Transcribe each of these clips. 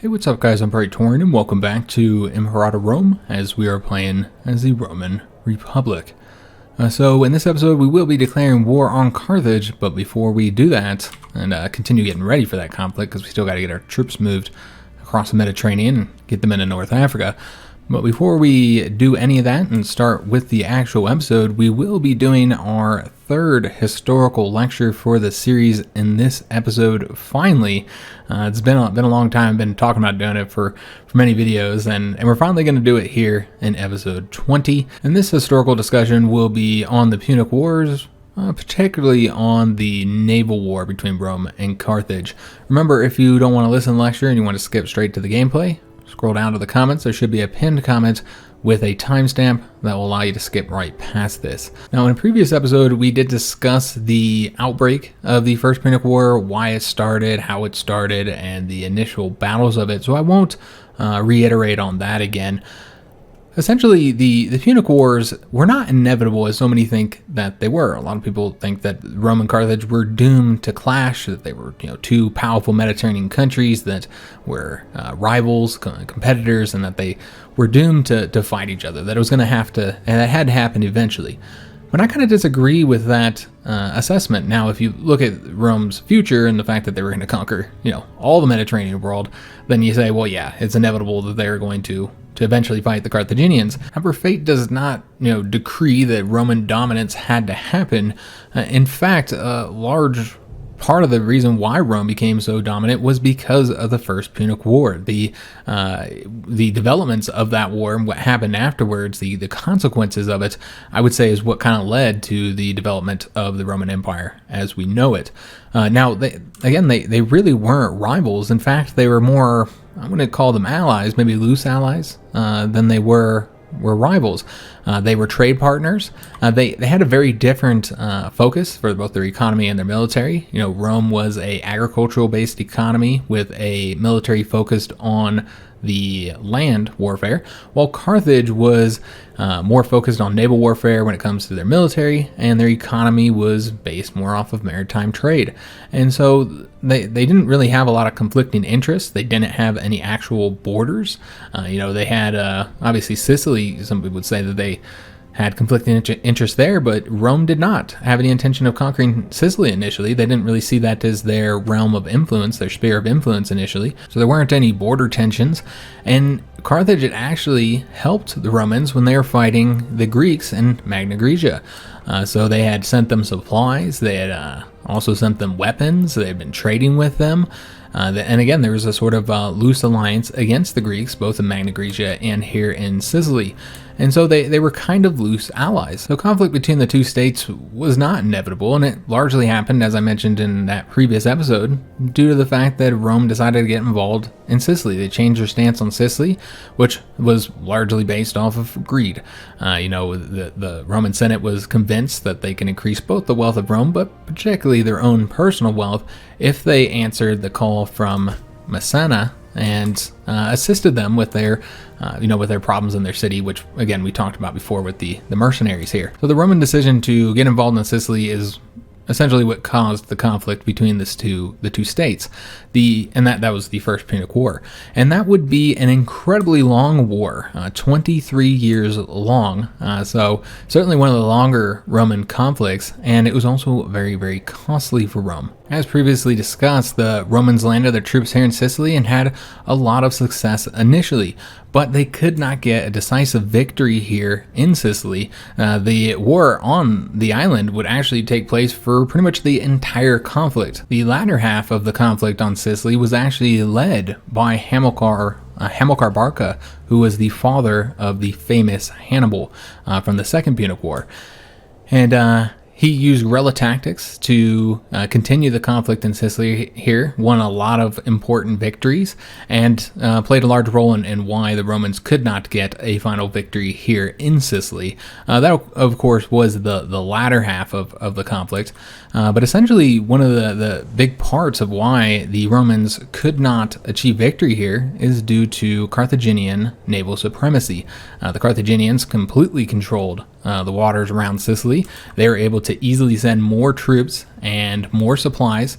Hey, what's up guys, I'm Praetorian and welcome back to Imperator Rome as we are playing as the Roman Republic. So in this episode we will be declaring war on Carthage, but before we do that and continue getting ready for that conflict, because we still got to get our troops moved across the Mediterranean and get them into North Africa. But before we do any of that and start with the actual episode, we will be doing our third historical lecture for the series in this episode. Finally, it's been a long time. I've been talking about doing it for many videos, and we're finally going to do it here in episode 20. And this historical discussion will be on the Punic Wars, particularly on the naval war between Rome and Carthage. Remember, if you don't want to listen to the lecture and you want to skip straight to the gameplay, scroll down to the comments. There should be a pinned comment with a timestamp that will allow you to skip right past this. Now, in a previous episode, we did discuss the outbreak of the First Punic War, why it started, how it started, and the initial battles of it, so I won't reiterate on that again. Essentially, the Punic Wars were not inevitable as so many think that they were. A lot of people think that Rome and Carthage were doomed to clash, that they were two powerful Mediterranean countries that were rivals, competitors, and that they were doomed to fight each other, that it was going to have to, and it had to happen eventually. But I kind of disagree with that assessment. Now, if you look at Rome's future and the fact that they were going to conquer, all the Mediterranean world, then you say, well, yeah, it's inevitable that they're going to eventually fight the Carthaginians. However, fate does not, decree that Roman dominance had to happen. In fact, a large part of the reason why Rome became so dominant was because of the First Punic War. The developments of that war and what happened afterwards, the consequences of it, I would say, is what kind of led to the development of the Roman Empire as we know it. Now, they really weren't rivals. In fact, they were more, I'm going to call them allies, maybe loose allies, than they were rivals. They were trade partners. They had a very different focus for both their economy and their military. Rome was a agricultural based economy with a military focused on the land warfare, while Carthage was more focused on naval warfare when it comes to their military, and their economy was based more off of maritime trade. And so they didn't really have a lot of conflicting interests. They didn't have any actual borders. They had obviously Sicily. Some people would say that they had conflicting interests there, but Rome did not have any intention of conquering Sicily initially. They didn't really see that as their realm of influence, their sphere of influence initially. So there weren't any border tensions. And Carthage had actually helped the Romans when they were fighting the Greeks in Magna Graecia. So they had sent them supplies. They had also sent them weapons. They had been trading with them. And again, there was a sort of loose alliance against the Greeks, both in Magna Graecia and here in Sicily. And so they were kind of loose allies. So conflict between the two states was not inevitable, and it largely happened, as I mentioned in that previous episode, due to the fact that Rome decided to get involved in Sicily. They changed their stance on Sicily, which was largely based off of greed. The Roman Senate was convinced that they can increase both the wealth of Rome, but particularly their own personal wealth, if they answered the call from Messana and assisted them with their problems in their city, which again we talked about before with the mercenaries here. So the Roman decision to get involved in Sicily is essentially what caused the conflict between the two states. That was the First Punic War, and that would be an incredibly long war, 23 years long. So certainly one of the longer Roman conflicts, and it was also very, very costly for Rome. As previously discussed, the Romans landed their troops here in Sicily and had a lot of success initially, but they could not get a decisive victory here in Sicily. The war on the island would actually take place for pretty much the entire conflict. The latter half of the conflict on Sicily was actually led by Hamilcar Barca, who was the father of the famous Hannibal from the Second Punic War. And he used guerrilla tactics to continue the conflict in Sicily here, won a lot of important victories, and played a large role in why the Romans could not get a final victory here in Sicily. That, of course, was the latter half of the conflict. But essentially, one of the big parts of why the Romans could not achieve victory here is due to Carthaginian naval supremacy. The Carthaginians completely controlled the waters around Sicily. They were able to easily send more troops and more supplies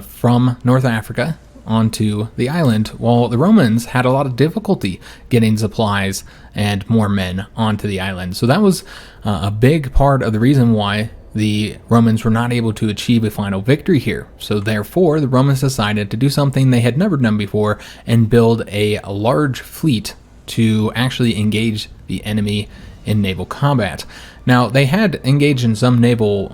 from North Africa onto the island, while the Romans had a lot of difficulty getting supplies and more men onto the island. So that was a big part of the reason why the Romans were not able to achieve a final victory here. So therefore, the Romans decided to do something they had never done before and build a large fleet to actually engage the enemy in naval combat. Now, they had engaged in some naval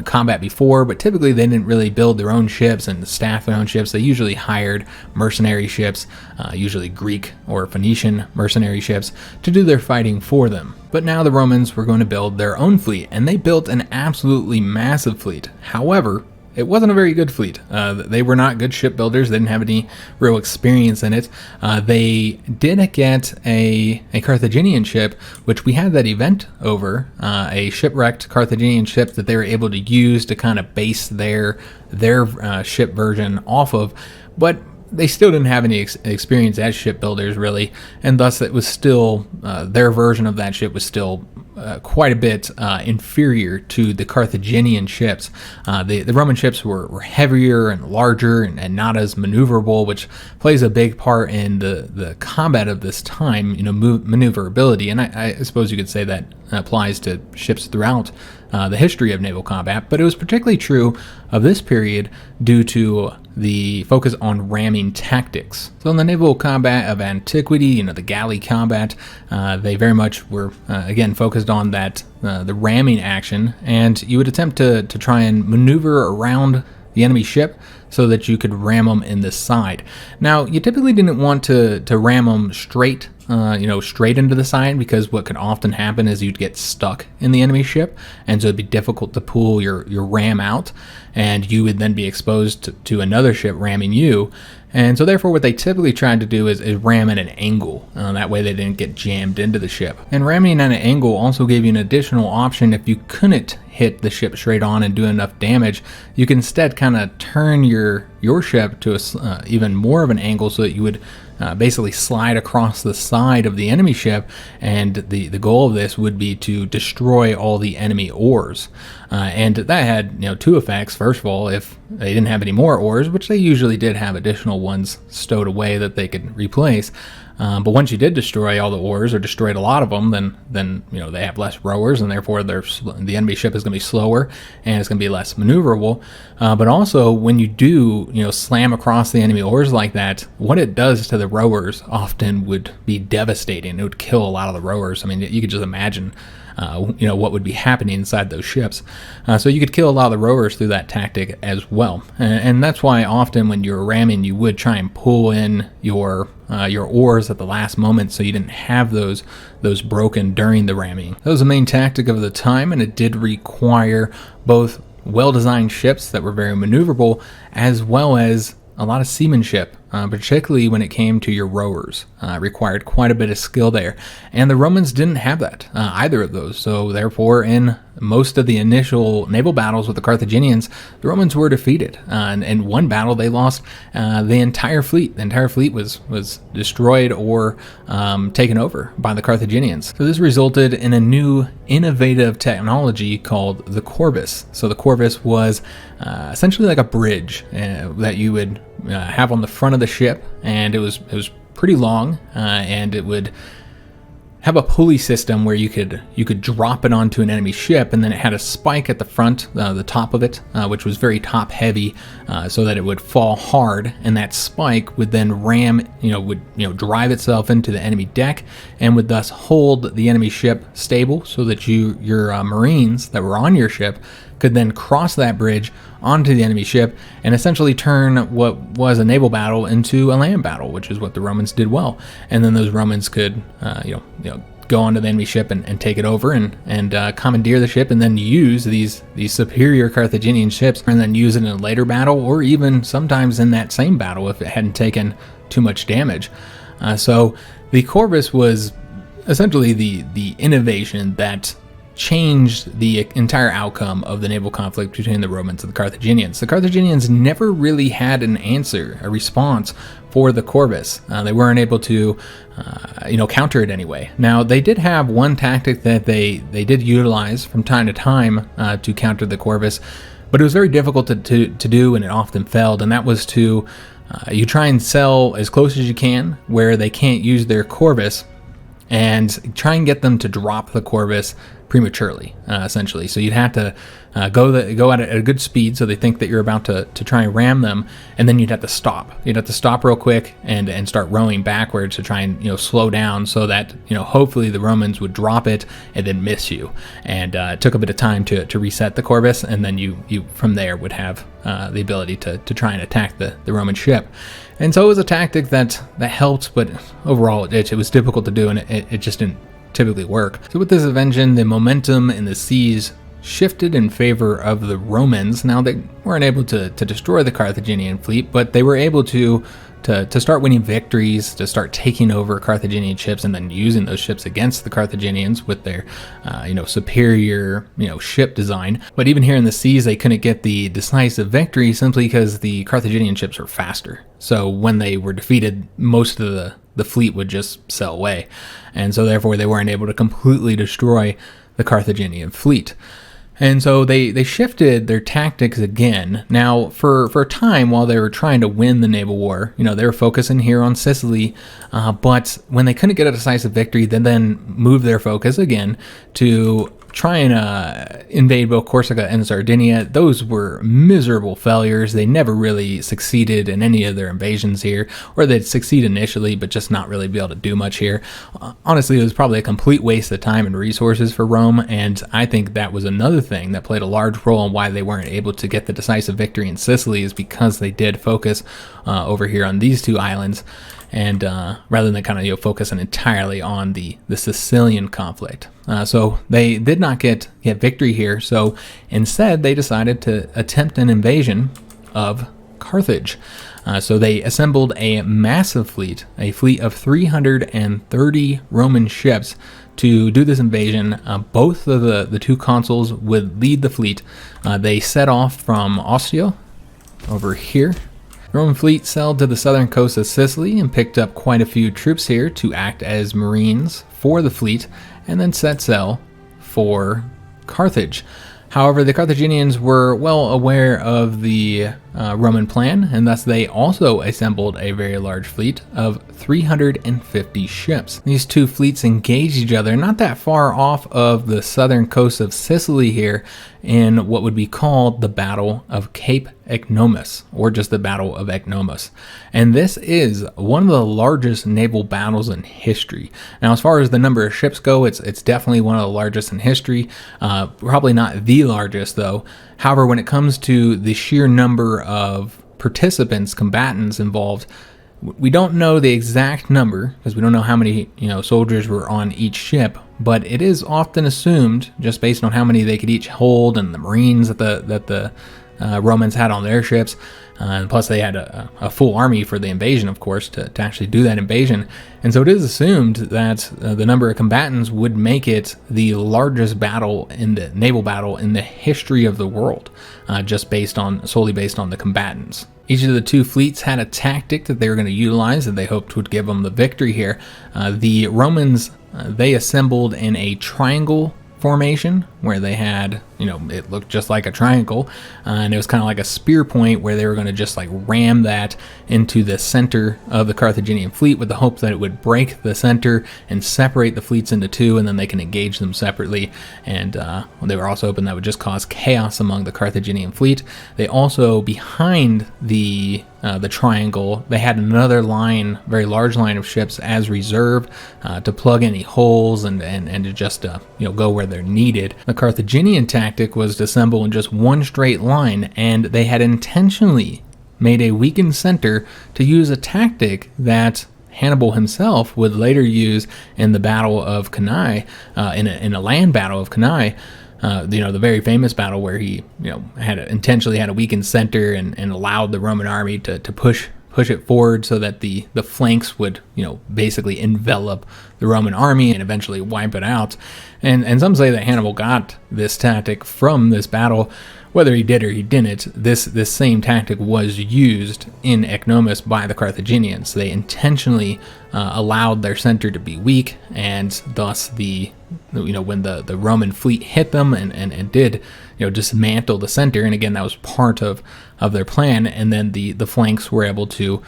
combat before, but typically they didn't really build their own ships and staff their own ships. They usually hired mercenary ships, usually Greek or Phoenician mercenary ships, to do their fighting for them. But now the Romans were going to build their own fleet, and they built an absolutely massive fleet. However, it wasn't a very good fleet. They were not good shipbuilders. They didn't have any real experience in it. They did get a Carthaginian ship, which we had that event over, a shipwrecked Carthaginian ship that they were able to use to kind of base their ship version off of. But they still didn't have any experience as shipbuilders, really, and thus it was still, their version of that ship was still quite a bit inferior to the Carthaginian ships. The Roman ships were heavier and larger and not as maneuverable, which plays a big part in the combat of this time, maneuverability. And I suppose you could say that applies to ships throughout the history of naval combat, but it was particularly true of this period due to the focus on ramming tactics. So in the naval combat of antiquity, the galley combat, they very much were, again, focused on that, the ramming action, and you would attempt to try and maneuver around the enemy ship so that you could ram them in the side. Now, you typically didn't want to ram them straight into the side, because what could often happen is you'd get stuck in the enemy ship, and so it'd be difficult to pull your ram out, and you would then be exposed to another ship ramming you. And so therefore what they typically tried to do is ram at an angle. That way they didn't get jammed into the ship. And ramming at an angle also gave you an additional option. If you couldn't hit the ship straight on and do enough damage, you can instead kind of turn your ship to even more of an angle, so that you would basically slide across the side of the enemy ship, and the goal of this would be to destroy all the enemy oars. And that had two effects. First of all, if they didn't have any more oars, which they usually did have additional ones stowed away that they could replace, but once you did destroy all the oars, or destroyed a lot of them, then they have less rowers, and therefore the enemy ship is going to be slower and it's going to be less maneuverable. But also, when you do slam across the enemy oars like that, what it does to the rowers often would be devastating. It would kill a lot of the rowers. I mean, you could just imagine what would be happening inside those ships. So you could kill a lot of the rowers through that tactic as well. And that's why often when you're ramming, you would try and pull in your oars at the last moment, so you didn't have those broken during the ramming. That was the main tactic of the time, and it did require both well-designed ships that were very maneuverable, as well as a lot of seamanship, particularly when it came to your rowers. Required quite a bit of skill there, and the Romans didn't have that, either of those. So therefore, in most of the initial naval battles with the Carthaginians, the Romans were defeated. And in one battle, they lost the entire fleet. The entire fleet was destroyed or taken over by the Carthaginians. So this resulted in a new innovative technology called the corvus. So the corvus was essentially like a bridge that you would have on the front of the ship, and it was pretty long, and it would have a pulley system where you could drop it onto an enemy ship, and then it had a spike at the front, the top of it, which was very top heavy, so that it would fall hard, and that spike would then drive itself into the enemy deck, and would thus hold the enemy ship stable, so that your Marines that were on your ship could then cross that bridge onto the enemy ship and essentially turn what was a naval battle into a land battle, which is what the Romans did well. And then those Romans could, go onto the enemy ship and take it over and commandeer the ship, and then use these superior Carthaginian ships, and then use it in a later battle, or even sometimes in that same battle if it hadn't taken too much damage. So the corvus was essentially the innovation that changed the entire outcome of the naval conflict between the Romans and the Carthaginians. The Carthaginians never really had an answer, a response for the corvus. They weren't able to, counter it anyway. Now, they did have one tactic that they did utilize from time to time to counter the corvus, but it was very difficult to do, and it often failed, and that was to You try and sell as close as you can where they can't use their corvus, and try and get them to drop the corvus prematurely, essentially. So you'd have to go at a good speed, so they think that you're about to try and ram them, and then you'd have to stop. You'd have to stop real quick and start rowing backwards to try and slow down, so that hopefully the Romans would drop it and then miss you. And it took a bit of time to reset the corvus, and then you from there would have the ability to try and attack the Roman ship. And so it was a tactic that helped, but overall it was difficult to do, and it just didn't typically work. So with this invention, the momentum in the seas shifted in favor of the Romans. Now, they weren't able to destroy the Carthaginian fleet, but they were able to start winning victories, to start taking over Carthaginian ships, and then using those ships against the Carthaginians with their superior ship design. But even here in the seas, they couldn't get the decisive victory simply because the Carthaginian ships were faster. So when they were defeated, most of the fleet would just sail away, and so therefore they weren't able to completely destroy the Carthaginian fleet. And so they shifted their tactics again. Now, for a time while they were trying to win the naval war, they were focusing here on Sicily, but when they couldn't get a decisive victory, they then moved their focus again to try and invade both Corsica and Sardinia. Those were miserable failures. They never really succeeded in any of their invasions here, or they'd succeed initially, but just not really be able to do much here. Honestly, it was probably a complete waste of time and resources for Rome, and I think that was another thing that played a large role in why they weren't able to get the decisive victory in Sicily, is because they did focus over here on these two islands, and rather than kind of focusing entirely on the Sicilian conflict. So they did not get victory here, so instead they decided to attempt an invasion of Carthage. So they assembled a massive fleet, a fleet of 330 Roman ships, to do this invasion. Both of the two consuls would lead the fleet. They set off from Ostia over here. The Roman fleet sailed to the southern coast of Sicily and picked up quite a few troops here to act as marines for the fleet, and then set sail for Carthage. However, the Carthaginians were well aware of the Roman plan, and thus they also assembled a very large fleet of 350 ships. These two fleets engaged each other not that far off of the southern coast of Sicily here, in what would be called the Battle of Cape Ecnomus, or just the Battle of Ecnomus. And this is one of the largest naval battles in history. Now, as far as the number of ships go, it's definitely one of the largest in history. Probably not the largest, though. However, when it comes to the sheer number of participants, combatants involved, we don't know the exact number, because we don't know how many soldiers were on each ship, but it is often assumed, just based on how many they could each hold and the marines that the Romans had on their ships, and plus they had a full army for the invasion, of course, to actually do that invasion. And so it is assumed that the number of combatants would make it the largest battle in the naval battle in the history of the world, just solely based on the combatants. Each of the two fleets had a tactic that they were going to utilize that they hoped would give them the victory here. The Romans, they assembled in a triangle formation where they had, it looked just like a triangle, and it was kind of like a spear point where they were going to just like ram that into the center of the Carthaginian fleet, with the hope that it would break the center and separate the fleets into two, and then they can engage them separately. And they were also hoping that would just cause chaos among the Carthaginian fleet. They also, behind the triangle, they had another line, very large line of ships as reserve, to plug any holes and to just go where they're needed. The Carthaginian tactic was to assemble in just one straight line, and they had intentionally made a weakened center to use a tactic that Hannibal himself would later use in the Battle of Cannae, in a land battle of Cannae. The very famous battle where he, intentionally had a weakened center and allowed the Roman army to push it forward so that the flanks would, basically envelop the Roman army and eventually wipe it out. And some say that Hannibal got this tactic from this battle. Whether he did or he didn't, this same tactic was used in Ecnomus by the Carthaginians. They intentionally allowed their center to be weak, and thus the when the Roman fleet hit them and did, dismantle the center. And again, that was part of their plan. And then the flanks were able to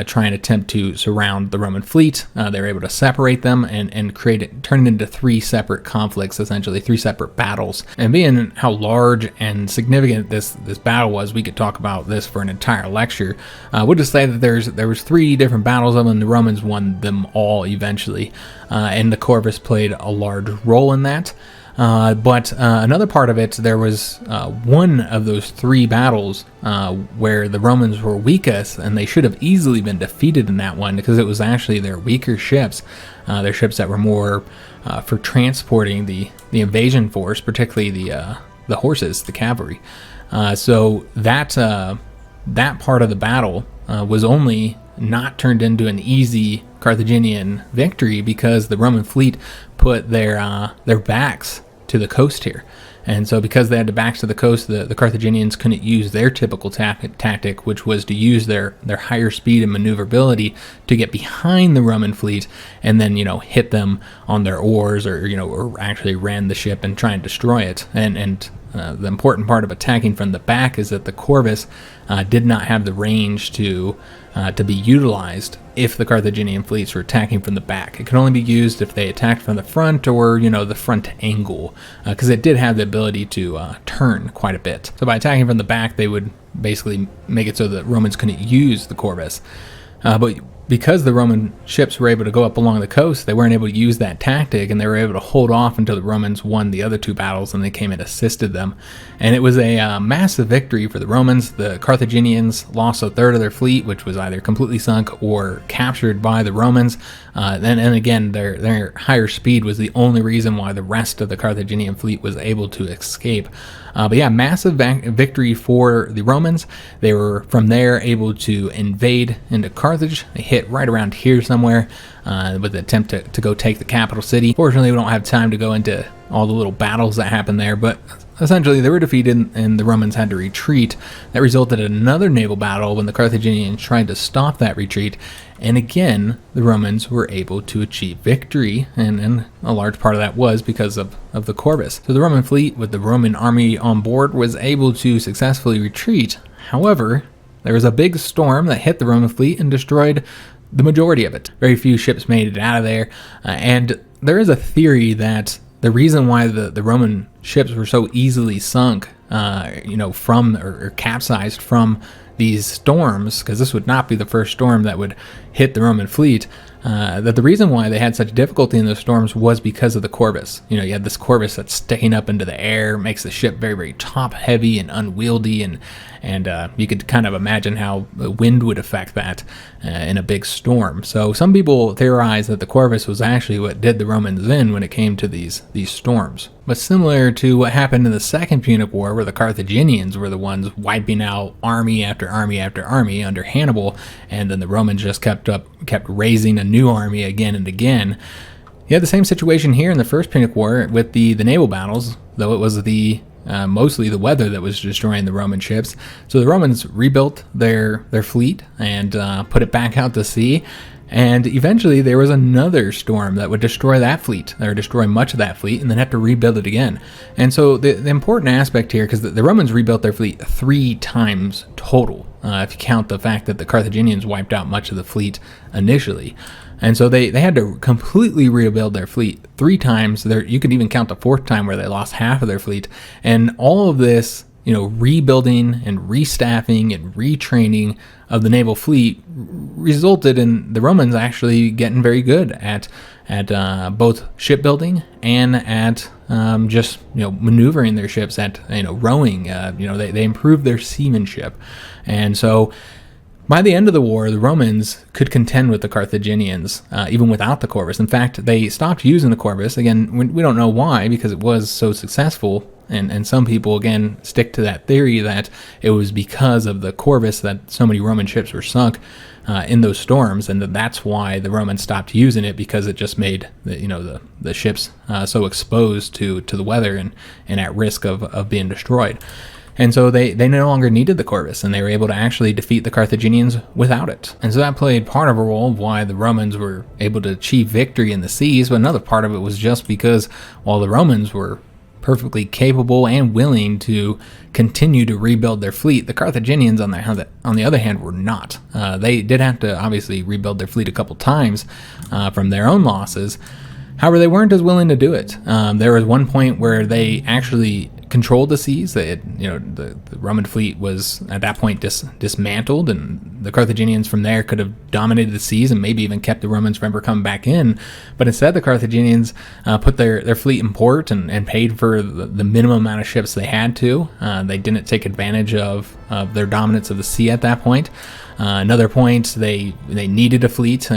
try and attempt to surround the Roman fleet. They were able to separate them and turn it into 3 separate conflicts, essentially 3 separate battles. And being how large and significant this battle was, we could talk about this for an entire lecture. We'll just say that there was 3 different battles of them. The Romans won them all eventually, and the corvus played a large role in that. But another part of it, there was one of those 3 battles where the Romans were weakest, and they should have easily been defeated in that one, because it was actually their weaker ships, their ships that were more for transporting the invasion force, particularly the horses, the cavalry. So that part of the battle was only not turned into an easy Carthaginian victory because the Roman fleet put their backs to the coast here. And so because they had the backs to the coast, the Carthaginians couldn't use their typical tactic, which was to use their higher speed and maneuverability to get behind the Roman fleet and then, hit them on their oars or actually ran the ship and try and destroy it. And the important part of attacking from the back is that the corvus did not have the range to be utilized if the Carthaginian fleets were attacking from the back. It could only be used if they attacked from the front or, the front angle, because it did have the ability to turn quite a bit. So by attacking from the back, they would basically make it so that Romans couldn't use the corvus. But because the Roman ships were able to go up along the coast, they weren't able to use that tactic, and they were able to hold off until the Romans won the other 2 battles, and they came and assisted them. And it was a massive victory for the Romans. The Carthaginians lost a third of their fleet, which was either completely sunk or captured by the Romans. And again, their higher speed was the only reason why the rest of the Carthaginian fleet was able to escape. But yeah, massive victory for the Romans. They were from there able to invade into Carthage. They hit right around here somewhere with the attempt to go take the capital city. Fortunately, we don't have time to go into all the little battles that happened there, but essentially they were defeated and the Romans had to retreat. That resulted in another naval battle when the Carthaginians tried to stop that retreat. And again, the Romans were able to achieve victory, and a large part of that was because of the corvus. So the Roman fleet with the Roman army on board was able to successfully retreat. However, there was a big storm that hit the Roman fleet and destroyed the majority of it. Very few ships made it out of there, and there is a theory that the reason why the Roman ships were so easily sunk, from or capsized from these storms, because this would not be the first storm that would hit the Roman fleet, that the reason why they had such difficulty in those storms was because of the corvus. You had this corvus that's sticking up into the air, makes the ship very, very top heavy and unwieldy, and you could kind of imagine how the wind would affect that in a big storm. So some people theorize that the corvus was actually what did the Romans in when it came to these storms. But similar to what happened in the Second Punic War, where the Carthaginians were the ones wiping out army after army after army under Hannibal, and then the Romans just kept raising a new army again and again. You had the same situation here in the First Punic War with the naval battles, though it was mostly the weather that was destroying the Roman ships. So the Romans rebuilt their fleet and put it back out to sea. And eventually there was another storm that would destroy that fleet, or destroy much of that fleet, and then have to rebuild it again. And so the important aspect here, because the Romans rebuilt their fleet 3 times total, if you count the fact that the Carthaginians wiped out much of the fleet initially. And so they had to completely rebuild their fleet 3 times. You could even count the 4th time where they lost half of their fleet. And all of this, rebuilding and restaffing and retraining of the naval fleet resulted in the Romans actually getting very good at both shipbuilding and at just maneuvering their ships, at rowing. They improved their seamanship, and so by the end of the war, the Romans could contend with the Carthaginians, even without the corvus. In fact, they stopped using the corvus. Again, we don't know why, because it was so successful. And some people, again, stick to that theory that it was because of the corvus that so many Roman ships were sunk in those storms, and that's why the Romans stopped using it, because it just made the ships so exposed to the weather and at risk of being destroyed. And so they no longer needed the corvus, and they were able to actually defeat the Carthaginians without it. And so that played part of a role of why the Romans were able to achieve victory in the seas, but another part of it was just because while the Romans were perfectly capable and willing to continue to rebuild their fleet, the Carthaginians, on the other hand, were not. They did have to obviously rebuild their fleet a couple times from their own losses. However, they weren't as willing to do it. There was one point where they actually controlled the seas. The Roman fleet was at that point dismantled, and the Carthaginians from there could have dominated the seas and maybe even kept the Romans from ever coming back in. But instead, the Carthaginians put their fleet in port and paid for the minimum amount of ships they had to. They didn't take advantage of their dominance of the sea at that point. Another point, they needed a fleet,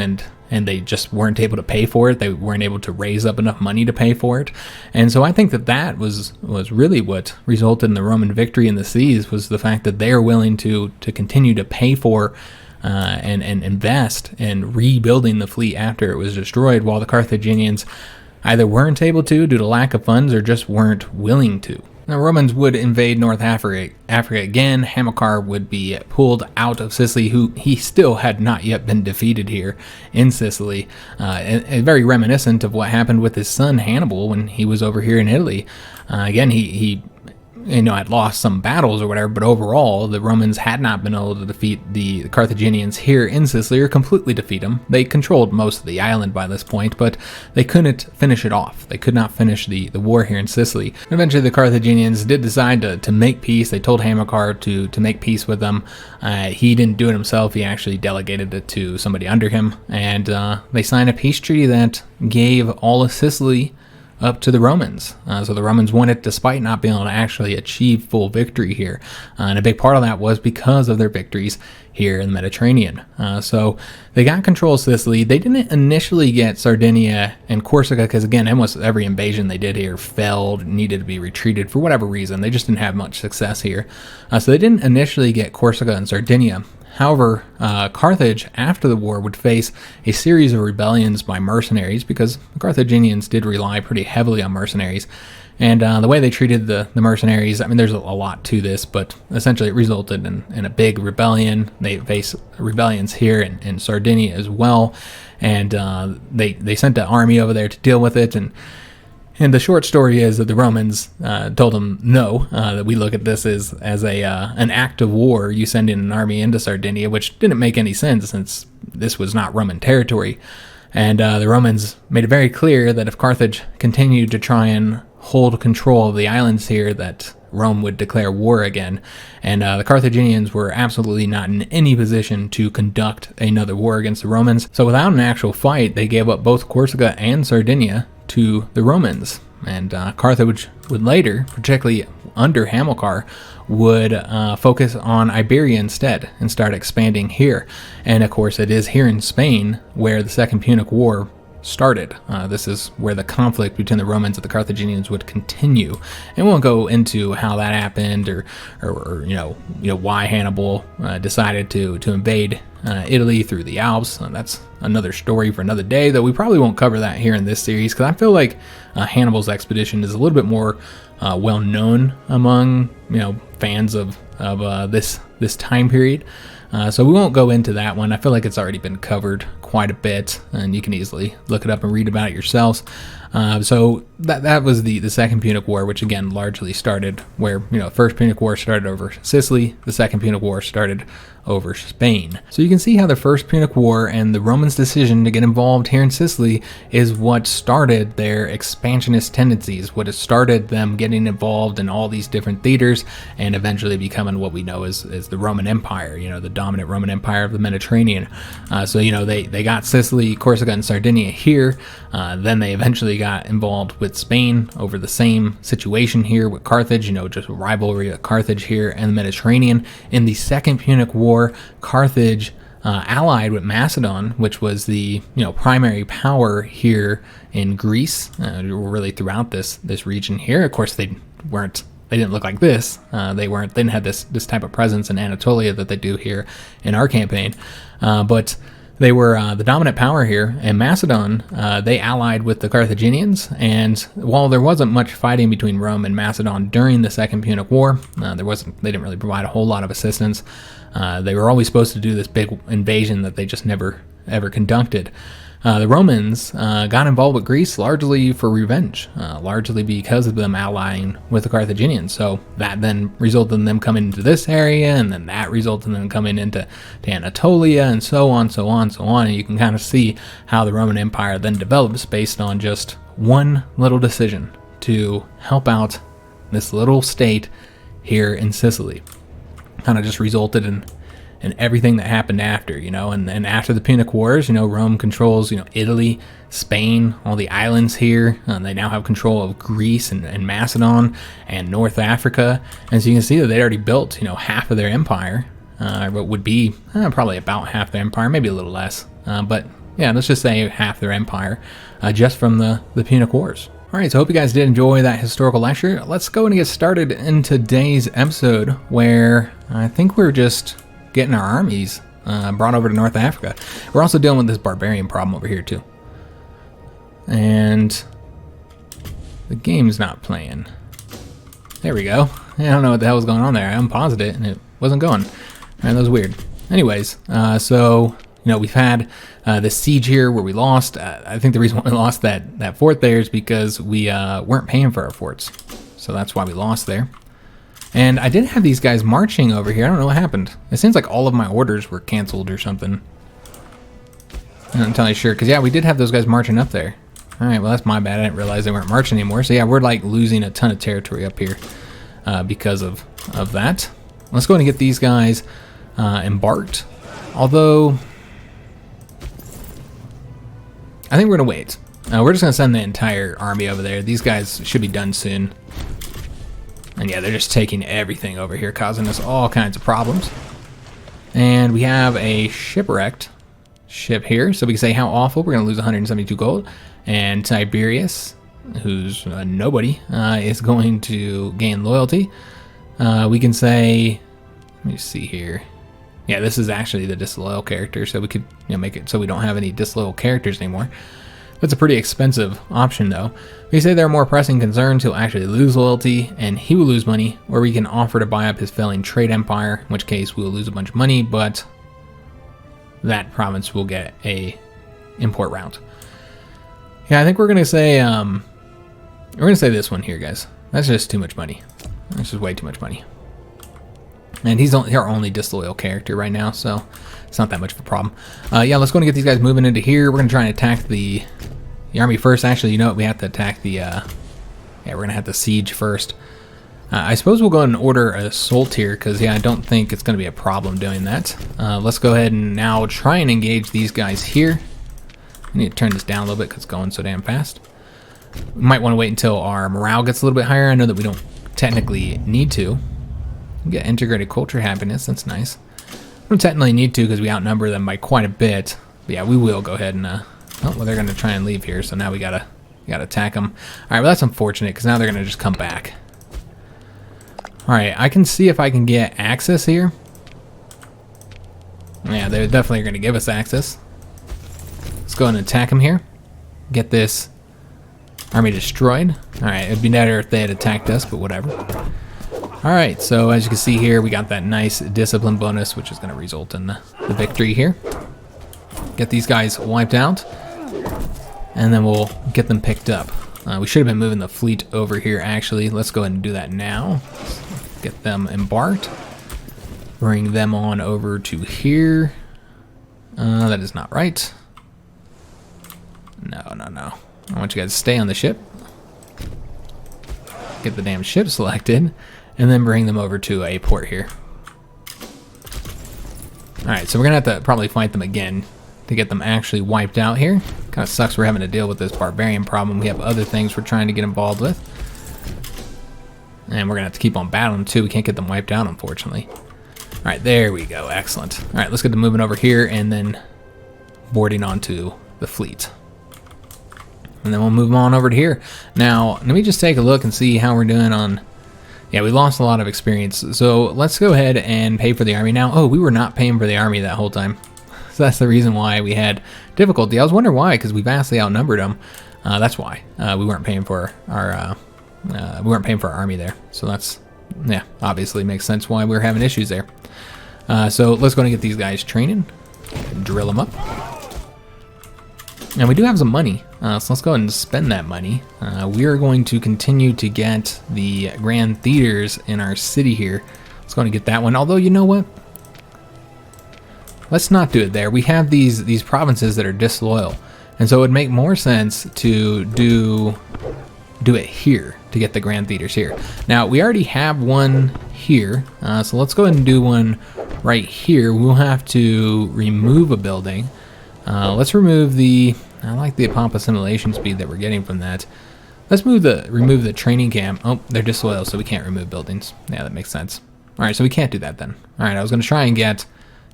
and they just weren't able to pay for it. They weren't able to raise up enough money to pay for it. And so I think that was really what resulted in the Roman victory in the seas, was the fact that they're willing to continue to pay for and invest in rebuilding the fleet after it was destroyed, while the Carthaginians either weren't able to due to lack of funds or just weren't willing to. The Romans would invade North Africa again. Hamilcar would be pulled out of Sicily, who he still had not yet been defeated here in Sicily. And very reminiscent of what happened with his son Hannibal when he was over here in Italy. Again, he had lost some battles or whatever, but overall, the Romans had not been able to defeat the Carthaginians here in Sicily, or completely defeat them. They controlled most of the island by this point, but they couldn't finish it off. They could not finish the war here in Sicily. Eventually, the Carthaginians did decide to make peace. They told Hamilcar to make peace with them. He didn't do it himself. He actually delegated it to somebody under him, and they signed a peace treaty that gave all of Sicily up to the Romans. So the Romans won it despite not being able to actually achieve full victory here. And a big part of that was because of their victories here in the Mediterranean. So they got control of Sicily. They didn't initially get Sardinia and Corsica because, again, almost every invasion they did here failed, needed to be retreated for whatever reason. They just didn't have much success here. So they didn't initially get Corsica and Sardinia. However, Carthage, after the war, would face a series of rebellions by mercenaries, because the Carthaginians did rely pretty heavily on mercenaries. And the way they treated the mercenaries, I mean, there's a lot to this, but essentially it resulted in a big rebellion. They faced rebellions here in Sardinia as well, and they sent an army over there to deal with it. And the short story is that the Romans told them no, that we look at this as an act of war. You send in an army into Sardinia, which didn't make any sense since this was not Roman territory. And the Romans made it very clear that if Carthage continued to try and hold control of the islands here, that Rome would declare war again. And the Carthaginians were absolutely not in any position to conduct another war against the Romans. So without an actual fight, they gave up both Corsica and Sardinia to the Romans. And Carthage would later, particularly under Hamilcar, would focus on Iberia instead and start expanding here. And of course, it is here in Spain where the Second Punic War started. This is where the conflict between the Romans and the Carthaginians would continue. And we won't go into how that happened or why Hannibal decided to invade Italy through the Alps. That's another story for another day, though we probably won't cover that here in this series, because I feel like Hannibal's expedition is a little bit more well known among fans of this time period. So we won't go into that one. I feel like it's already been covered quite a bit, and you can easily look it up and read about it yourselves. So that was the Second Punic War, which again largely started where First Punic War started over Sicily, the Second Punic War started over Spain. So you can see how the First Punic War and the Romans' decision to get involved here in Sicily is what started their expansionist tendencies, what has started them getting involved in all these different theaters and eventually becoming what we know as the Roman Empire, the dominant Roman Empire of the Mediterranean. So they got Sicily, Corsica, and Sardinia here. Then they eventually got involved with Spain over the same situation here with Carthage, just rivalry of Carthage here and the Mediterranean. In the Second Punic War, Carthage allied with Macedon, which was the primary power here in Greece, really throughout this region here. Of course, they didn't look like this. They didn't have this type of presence in Anatolia that they do here in our campaign. But They were the dominant power here, and Macedon, they allied with the Carthaginians, and while there wasn't much fighting between Rome and Macedon during the Second Punic War, they didn't really provide a whole lot of assistance. They were always supposed to do this big invasion that they just never ever conducted. The Romans got involved with Greece largely for revenge, largely because of them allying with the Carthaginians. So that then resulted in them coming into this area, and then that resulted in them coming into Anatolia, and so on, so on, so on. And you can kind of see how the Roman Empire then develops based on just one little decision to help out this little state here in Sicily. Kind of just resulted in everything that happened after, and after the Punic Wars, Rome controls, Italy, Spain, all the islands here. They now have control of Greece and Macedon and North Africa. And so you can see that they'd already built, half of their empire, what would be probably about half their empire, maybe a little less. But yeah, let's just say half their empire just from the Punic Wars. All right, so I hope you guys did enjoy that historical lecture. Let's go and get started in today's episode, where I think we're just getting our armies brought over to North Africa. We're also dealing with this barbarian problem over here too. And the game's not playing. There we go. I don't know what the hell was going on there. I unpaused it and it wasn't going. That was weird. Anyways, so we've had the siege here where we lost. I think the reason why we lost that fort there is because we weren't paying for our forts. So that's why we lost there. And I did have these guys marching over here. I don't know what happened. It seems like all of my orders were canceled or something. I'm not entirely sure, because yeah, we did have those guys marching up there. All right, well, that's my bad. I didn't realize they weren't marching anymore. So yeah, we're like losing a ton of territory up here because of that. Let's go ahead and get these guys embarked. Although, I think we're going to wait. We're just going to send the entire army over there. These guys should be done soon. And yeah, they're just taking everything over here, causing us all kinds of problems. And we have a shipwrecked ship here, so we can say how awful. We're going to lose 172 gold. And Tiberius, who's nobody, is going to gain loyalty. We can say, let me see here. Yeah, this is actually the disloyal character, so we could make it so we don't have any disloyal characters anymore. That's a pretty expensive option, though. We say there are more pressing concerns. He'll actually lose loyalty, and he will lose money, or we can offer to buy up his failing trade empire, in which case we will lose a bunch of money, but that province will get a import route. Yeah, I think we're gonna say this one here, guys. That's just too much money. That's just way too much money. And he's our only disloyal character right now, so it's not that much of a problem. Yeah, let's go and get these guys moving into here. We're going to try and attack the army first. Actually, you know what? We have to attack the... yeah, we're going to have to siege first. I suppose we'll go ahead and order an assault here, because, yeah, I don't think it's going to be a problem doing that. Let's go ahead and now try and engage these guys here. I need to turn this down a little bit because it's going so damn fast. We might want to wait until our morale gets a little bit higher. I know that we don't technically need to. Get integrated culture happiness, that's nice. We don't technically need to because we outnumber them by quite a bit. But yeah, we will go ahead and oh, well, they're gonna try and leave here, so now we gotta attack them. Alright, well, that's unfortunate because now they're gonna just come back. Alright, I can see if I can get access here. Yeah, they're definitely gonna give us access. Let's go ahead and attack them here. Get this army destroyed. Alright, it'd be better if they had attacked us, but whatever. Alright, so as you can see here, we got that nice discipline bonus, which is going to result in the victory here. Get these guys wiped out, and then we'll get them picked up. We should have been moving the fleet over here, actually. Let's go ahead and do that now. Get them embarked. Bring them on over to here. That is not right. No. I want you guys to stay on the ship. Get the damn ship selected. And then bring them over to a port here. Alright, so we're going to have to probably fight them again to get them actually wiped out here. Kind of sucks we're having to deal with this barbarian problem. We have other things we're trying to get involved with. And we're going to have to keep on battling them too. We can't get them wiped out, unfortunately. Alright, there we go. Excellent. Alright, let's get them moving over here and then boarding onto the fleet. And then we'll move on over to here. Now, let me just take a look and see how we're doing on... Yeah, we lost a lot of experience, so let's go ahead and pay for the army now. Oh, we were not paying for the army that whole time. So that's the reason why we had difficulty. I was wondering why, because we vastly outnumbered them. That's why we weren't paying for our army there. So that's, yeah, obviously makes sense why we were having issues there. So let's go and get these guys training, drill them up. Now we do have some money, so let's go ahead and spend that money. We are going to continue to get the grand theaters in our city here. Let's go and get that one. Although, you know what? Let's not do it there. We have these provinces that are disloyal, and so it would make more sense to do it here to get the grand theaters here. Now we already have one here, so let's go ahead and do one right here. We'll have to remove a building. Let's remove the. I like the pomp assimilation speed that we're getting from that. Let's remove the training camp. Oh, they're disloyal, so we can't remove buildings. Yeah, that makes sense. All right, so we can't do that then. All right, I was going to try and get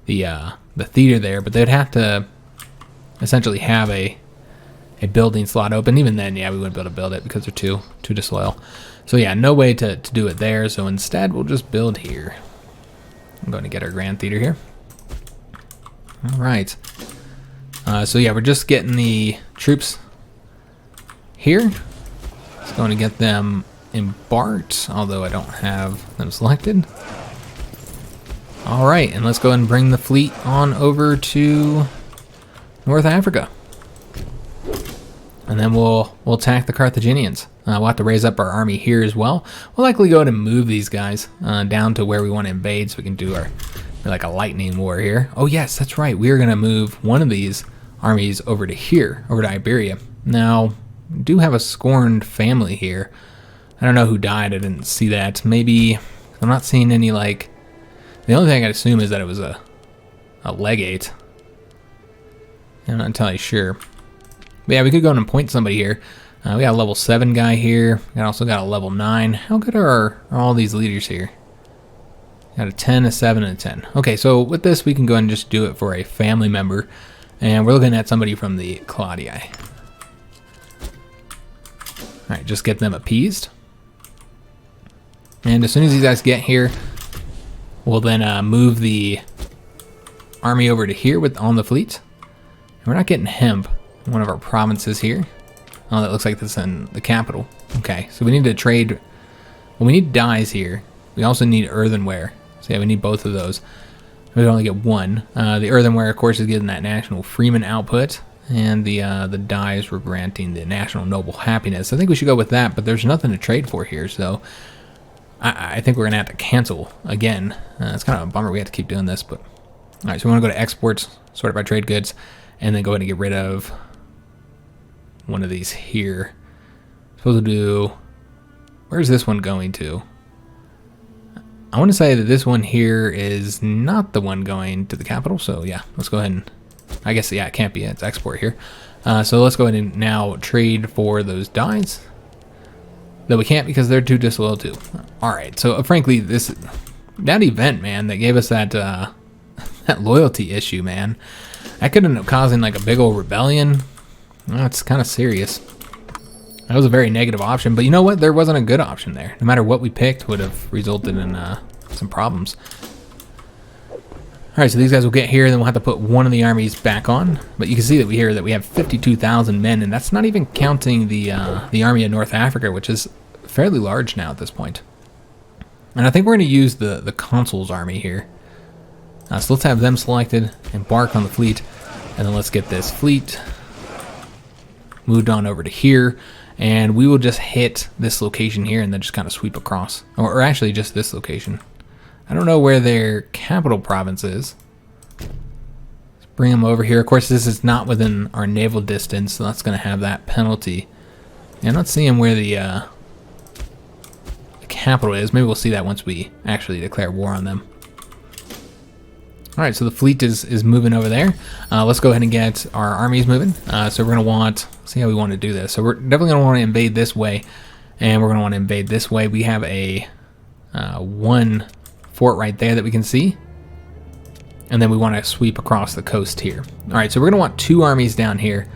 the theater there, but they'd have to essentially have a building slot open. Even then, yeah, we wouldn't be able to build it because they're too disloyal. So yeah, no way to do it there. So instead, we'll just build here. I'm going to get our grand theater here. All right. So yeah, we're just getting the troops here. Just going to get them embarked, although I don't have them selected. All right, and let's go ahead and bring the fleet on over to North Africa. And then we'll attack the Carthaginians. We'll have to raise up our army here as well. We'll likely go ahead and move these guys down to where we want to invade so we can do like a lightning war here. Oh yes, that's right. We are going to move one of these armies over to here, over to Iberia. Now, we do have a scorned family here. I don't know who died. I didn't see that. Maybe I'm not seeing any like. The only thing I can assume is that it was a legate. I'm not entirely sure. But yeah, we could go and appoint somebody here. We got a level 7 guy here. We also got a level 9. How good are all these leaders here? Got a 10, a 7, and a 10. Okay, so with this, we can go and just do it for a family member. And we're looking at somebody from the Claudii. Alright, just get them appeased. And as soon as these guys get here, we'll then move the army over to here on the fleet. And we're not getting hemp in one of our provinces here. Oh, that looks like this in the capital. Okay, so we need to trade. Well, we need dyes here. We also need earthenware. So yeah, we need both of those. We only get one. The earthenware, of course, is getting that national freeman output, and the dyes were granting the national noble happiness. I think we should go with that, but there's nothing to trade for here, so I think we're gonna have to cancel again. It's kind of a bummer we have to keep doing this, but all right. So we want to go to exports, sort by trade goods, and then go ahead and get rid of one of these here. Supposed to do. Where's this one going to? I want to say that this one here is not the one going to the capital, so yeah, let's go ahead and, I guess, yeah, it can't be, it's export here. So let's go ahead and now trade for those dyes. Though we can't because they're too disloyal too. Alright, so frankly, that event, man, that gave us that, that loyalty issue, man, that could end up causing like a big old rebellion. Well, it's kind of serious. That was a very negative option, but you know what? There wasn't a good option there. No matter what we picked would have resulted in some problems. Alright, so these guys will get here, and then we'll have to put one of the armies back on. But you can see that we have 52,000 men, and that's not even counting the army of North Africa, which is fairly large now at this point. And I think we're going to use the consul's army here. So let's have them selected, embark on the fleet, and then let's get this fleet moved on over to here. And we will just hit this location here and then just kind of sweep across. Or actually just this location. I don't know where their capital province is. Let's bring them over here. Of course, this is not within our naval distance, so that's going to have that penalty. Yeah, I'm not seeing where the capital is. Maybe we'll see that once we actually declare war on them. Alright, so the fleet is moving over there. Let's go ahead and get our armies moving. So we're going to want, see how we want to do this. So we're definitely going to want to invade this way, and we're going to want to invade this way. We have a one fort right there that we can see, and then we want to sweep across the coast here. Alright, so we're going to want 2 armies down here,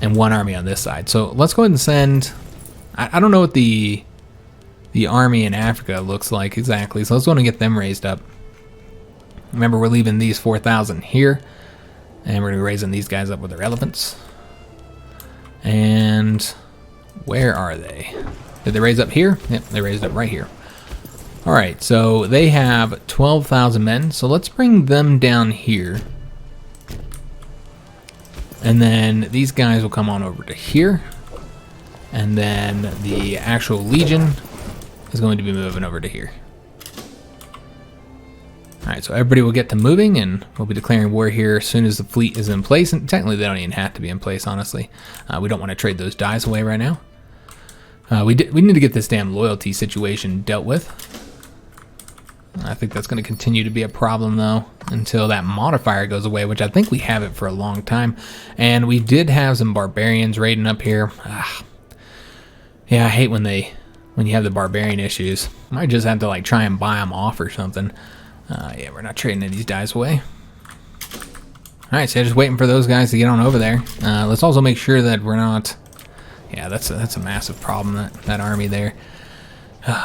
and 1 army on this side. So let's go ahead and send, I don't know what the army in Africa looks like exactly, so let's go ahead and get them raised up. Remember, we're leaving these 4,000 here, and we're going to be raising these guys up with their elephants. And where are they? Did they raise up here? Yep, they raised up right here. All right, so they have 12,000 men, so let's bring them down here. And then these guys will come on over to here. And then the actual legion is going to be moving over to here. Alright, so everybody will get to moving, and we'll be declaring war here as soon as the fleet is in place. And technically, they don't even have to be in place, honestly. We don't want to trade those dies away right now. We need to get this damn loyalty situation dealt with. I think that's going to continue to be a problem, though, until that modifier goes away, which I think we have it for a long time. And we did have some barbarians raiding up here. Yeah, I hate when you have the barbarian issues. Might just have to like try and buy them off or something. Yeah, we're not trading any of these dies away. Alright, so just waiting for those guys to get on over there. Let's also make sure that we're not... Yeah, that's a massive problem, that army there.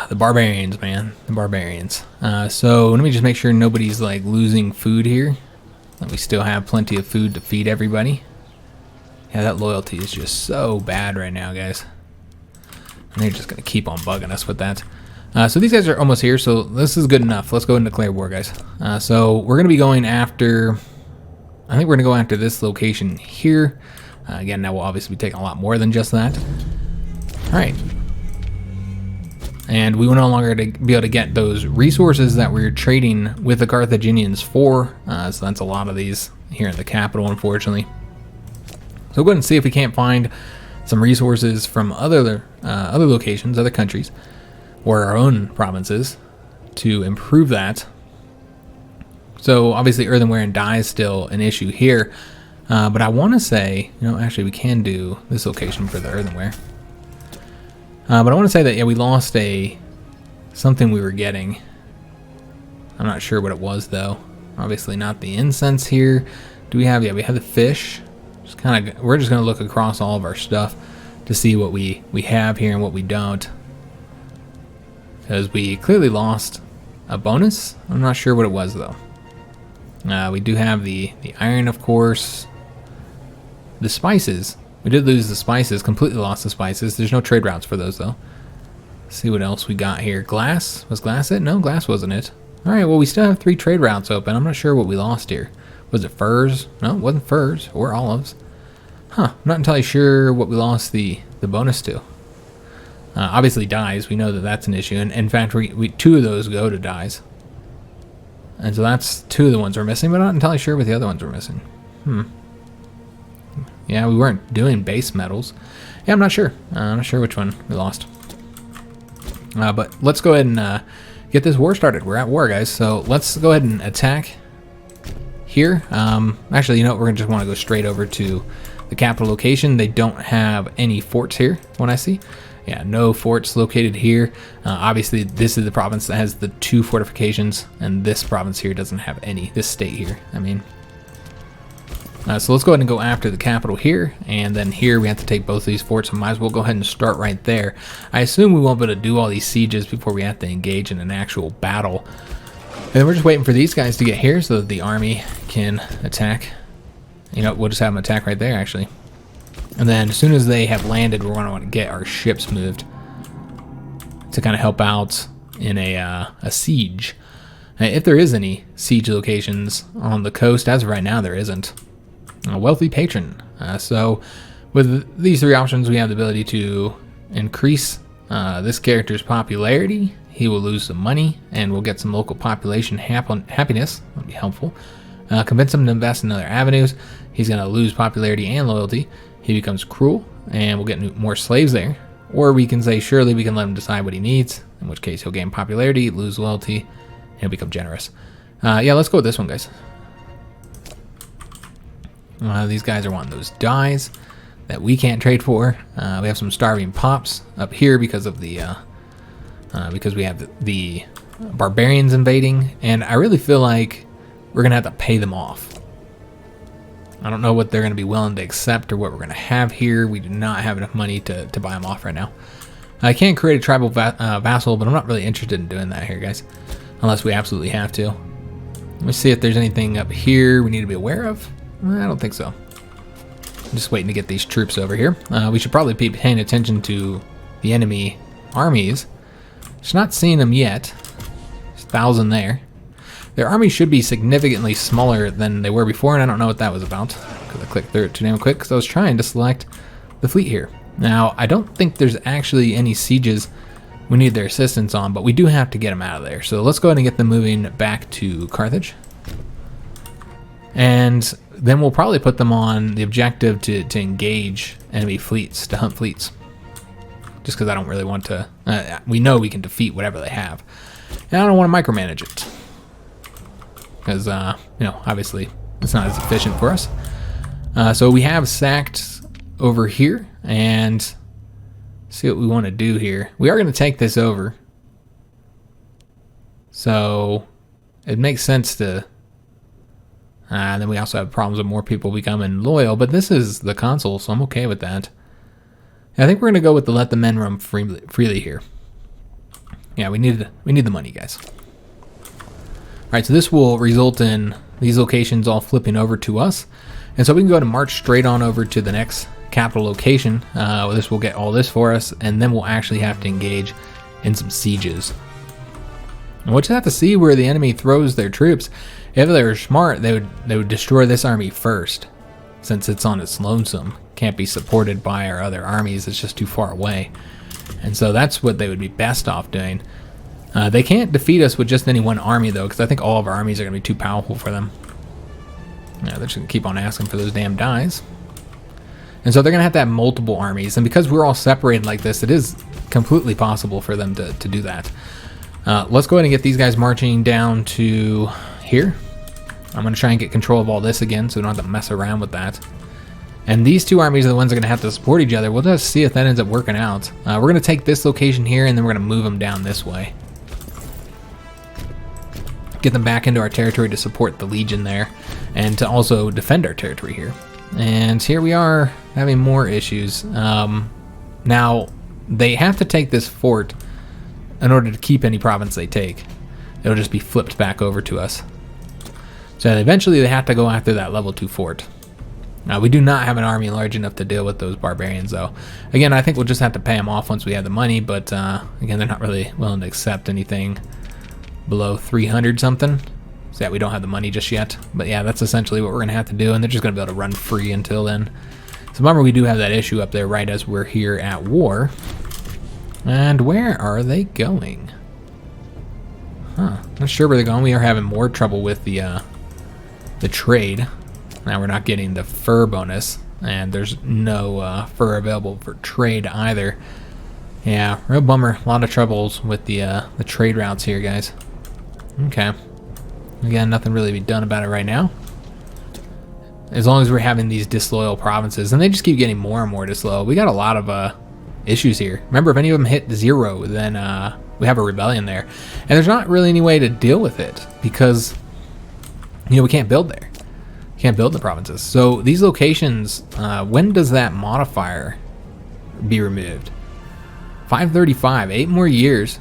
The barbarians, man. The barbarians. So let me just make sure nobody's like losing food here. That we still have plenty of food to feed everybody. Yeah, that loyalty is just so bad right now, guys. And they're just going to keep on bugging us with that. So these guys are almost here, so this is good enough. Let's go ahead and declare war, guys. So we're going to be going after... I think we're going to go after this location here. Again, that will obviously be taking a lot more than just that. Alright. And we will no longer be able to get those resources that we're trading with the Carthaginians for. So that's a lot of these here in the capital, unfortunately. So we'll go ahead and see if we can't find some resources from other locations, other countries, or our own provinces to improve that. So obviously earthenware and dye is still an issue here, but I want to say, actually we can do this location for the earthenware. But I want to say that, yeah, we lost something we were getting. I'm not sure what it was, though. Obviously not the incense here. Do we have, yeah, we have the fish. We're just going to look across all of our stuff to see what we have here and what we don't. Because we clearly lost a bonus. I'm not sure what it was, though. We do have the iron, of course. The spices. We did lose the spices, completely lost the spices. There's no trade routes for those, though. Let's see what else we got here. Glass? Was glass it? No, glass wasn't it. Alright, well, we still have 3 trade routes open. I'm not sure what we lost here. Was it furs? No, it wasn't furs or olives. Huh, I'm not entirely sure what we lost the bonus to. Obviously dyes, we know that that's an issue. And in fact, we 2 of those go to dyes. And so that's 2 of the ones we're missing, but I'm not entirely sure what the other ones we're missing. Yeah, we weren't doing base metals. Yeah, I'm not sure. I'm not sure which one we lost. But let's go ahead and get this war started. We're at war, guys. So let's go ahead and attack here. Actually, you know what? We're going to just want to go straight over to the capital location. They don't have any forts here, what I see. Yeah, no forts located here. Obviously, this is the province that has the 2 fortifications, and this province here doesn't have any. This state here, I mean. So let's go ahead and go after the capital here, and then here we have to take both of these forts, so might as well go ahead and start right there. I assume we won't be able to do all these sieges before we have to engage in an actual battle. And we're just waiting for these guys to get here so that the army can attack. You know, we'll just have them attack right there, actually. And then as soon as they have landed, we're going to want to get our ships moved to kind of help out in a siege. If there is any siege locations on the coast, as of right now, there isn't. A wealthy patron. So with these 3 options, we have the ability to increase this character's popularity. He will lose some money, and we'll get some local population happiness. That'll be helpful. Convince him to invest in other avenues. He's going to lose popularity and loyalty. He becomes cruel, and we'll get more slaves there. Or we can say, surely we can let him decide what he needs, in which case he'll gain popularity, lose loyalty, and he'll become generous. Yeah, let's go with this one, guys. These guys are wanting those dyes that we can't trade for. We have some starving pops up here because of the because we have the barbarians invading, and I really feel like we're gonna have to pay them off. I don't know what they're gonna be willing to accept or what we're gonna have here. We do not have enough money to buy them off right now. I can create a tribal vassal, but I'm not really interested in doing that here, guys, unless we absolutely have to. Let me see if there's anything up here we need to be aware of. I don't think so. I'm just waiting to get these troops over here. We should probably be paying attention to the enemy armies. Just not seeing them yet. There's 1,000 there. Their army should be significantly smaller than they were before, and I don't know what that was about, because I clicked through it too damn quick, because I was trying to select the fleet here. Now, I don't think there's actually any sieges we need their assistance on, but we do have to get them out of there. So let's go ahead and get them moving back to Carthage. And then we'll probably put them on the objective to engage enemy fleets, to hunt fleets. Just because I don't really want to, we know we can defeat whatever they have. And I don't want to micromanage it. Because, you know, obviously it's not as efficient for us. So we have sacked over here, and see what we want to do here. We are going to take this over. So it makes sense to, and then we also have problems with more people becoming loyal, but this is the consul, so I'm okay with that. I think we're going to go with the let the men roam freely here. Yeah, we need the money, guys. Alright, so this will result in these locations all flipping over to us. And so we can go ahead and march straight on over to the next capital location. This will get all this for us, and then we'll actually have to engage in some sieges. And we'll just have to see where the enemy throws their troops. If they were smart, they would destroy this army first, since it's on its lonesome. Can't be supported by our other armies, it's just too far away. And so that's what they would be best off doing. They can't defeat us with just any one army, though, because I think all of our armies are going to be too powerful for them. Yeah, they're just going to keep on asking for those damn dies. And so they're going to have multiple armies. And because we're all separated like this, it is completely possible for them to do that. Let's go ahead and get these guys marching down to here. I'm going to try and get control of all this again, so we don't have to mess around with that. And these two armies are the ones that are going to have to support each other. We'll just see if that ends up working out. We're going to take this location here, and then we're going to move them down this way. Get them back into our territory to support the Legion there, and to also defend our territory here. And here we are having more issues. Now, they have to take this fort in order to keep any province they take. It'll just be flipped back over to us. So eventually they have to go after that level 2 fort. Now, we do not have an army large enough to deal with those barbarians, though. Again, I think we'll just have to pay them off once we have the money, but again, they're not really willing to accept anything below 300 something. So yeah, we don't have the money just yet. But yeah, that's essentially what we're going to have to do, and they're just going to be able to run free until then. So remember, we do have that issue up there right as we're here at war. And where are they going? Not sure where they're going. We are having more trouble with the trade. Now we're not getting the fur bonus, and there's no fur available for trade either. Yeah, real bummer. A lot of troubles with the trade routes here, guys. Okay. Again, nothing really to be done about it right now. As long as we're having these disloyal provinces, and they just keep getting more and more disloyal. We got a lot of issues here. Remember, if any of them hit 0, then we have a rebellion there. And there's not really any way to deal with it, because, you know, we can't build there. Can't build the provinces. So these locations, when does that modifier be removed? 535, 8 more years.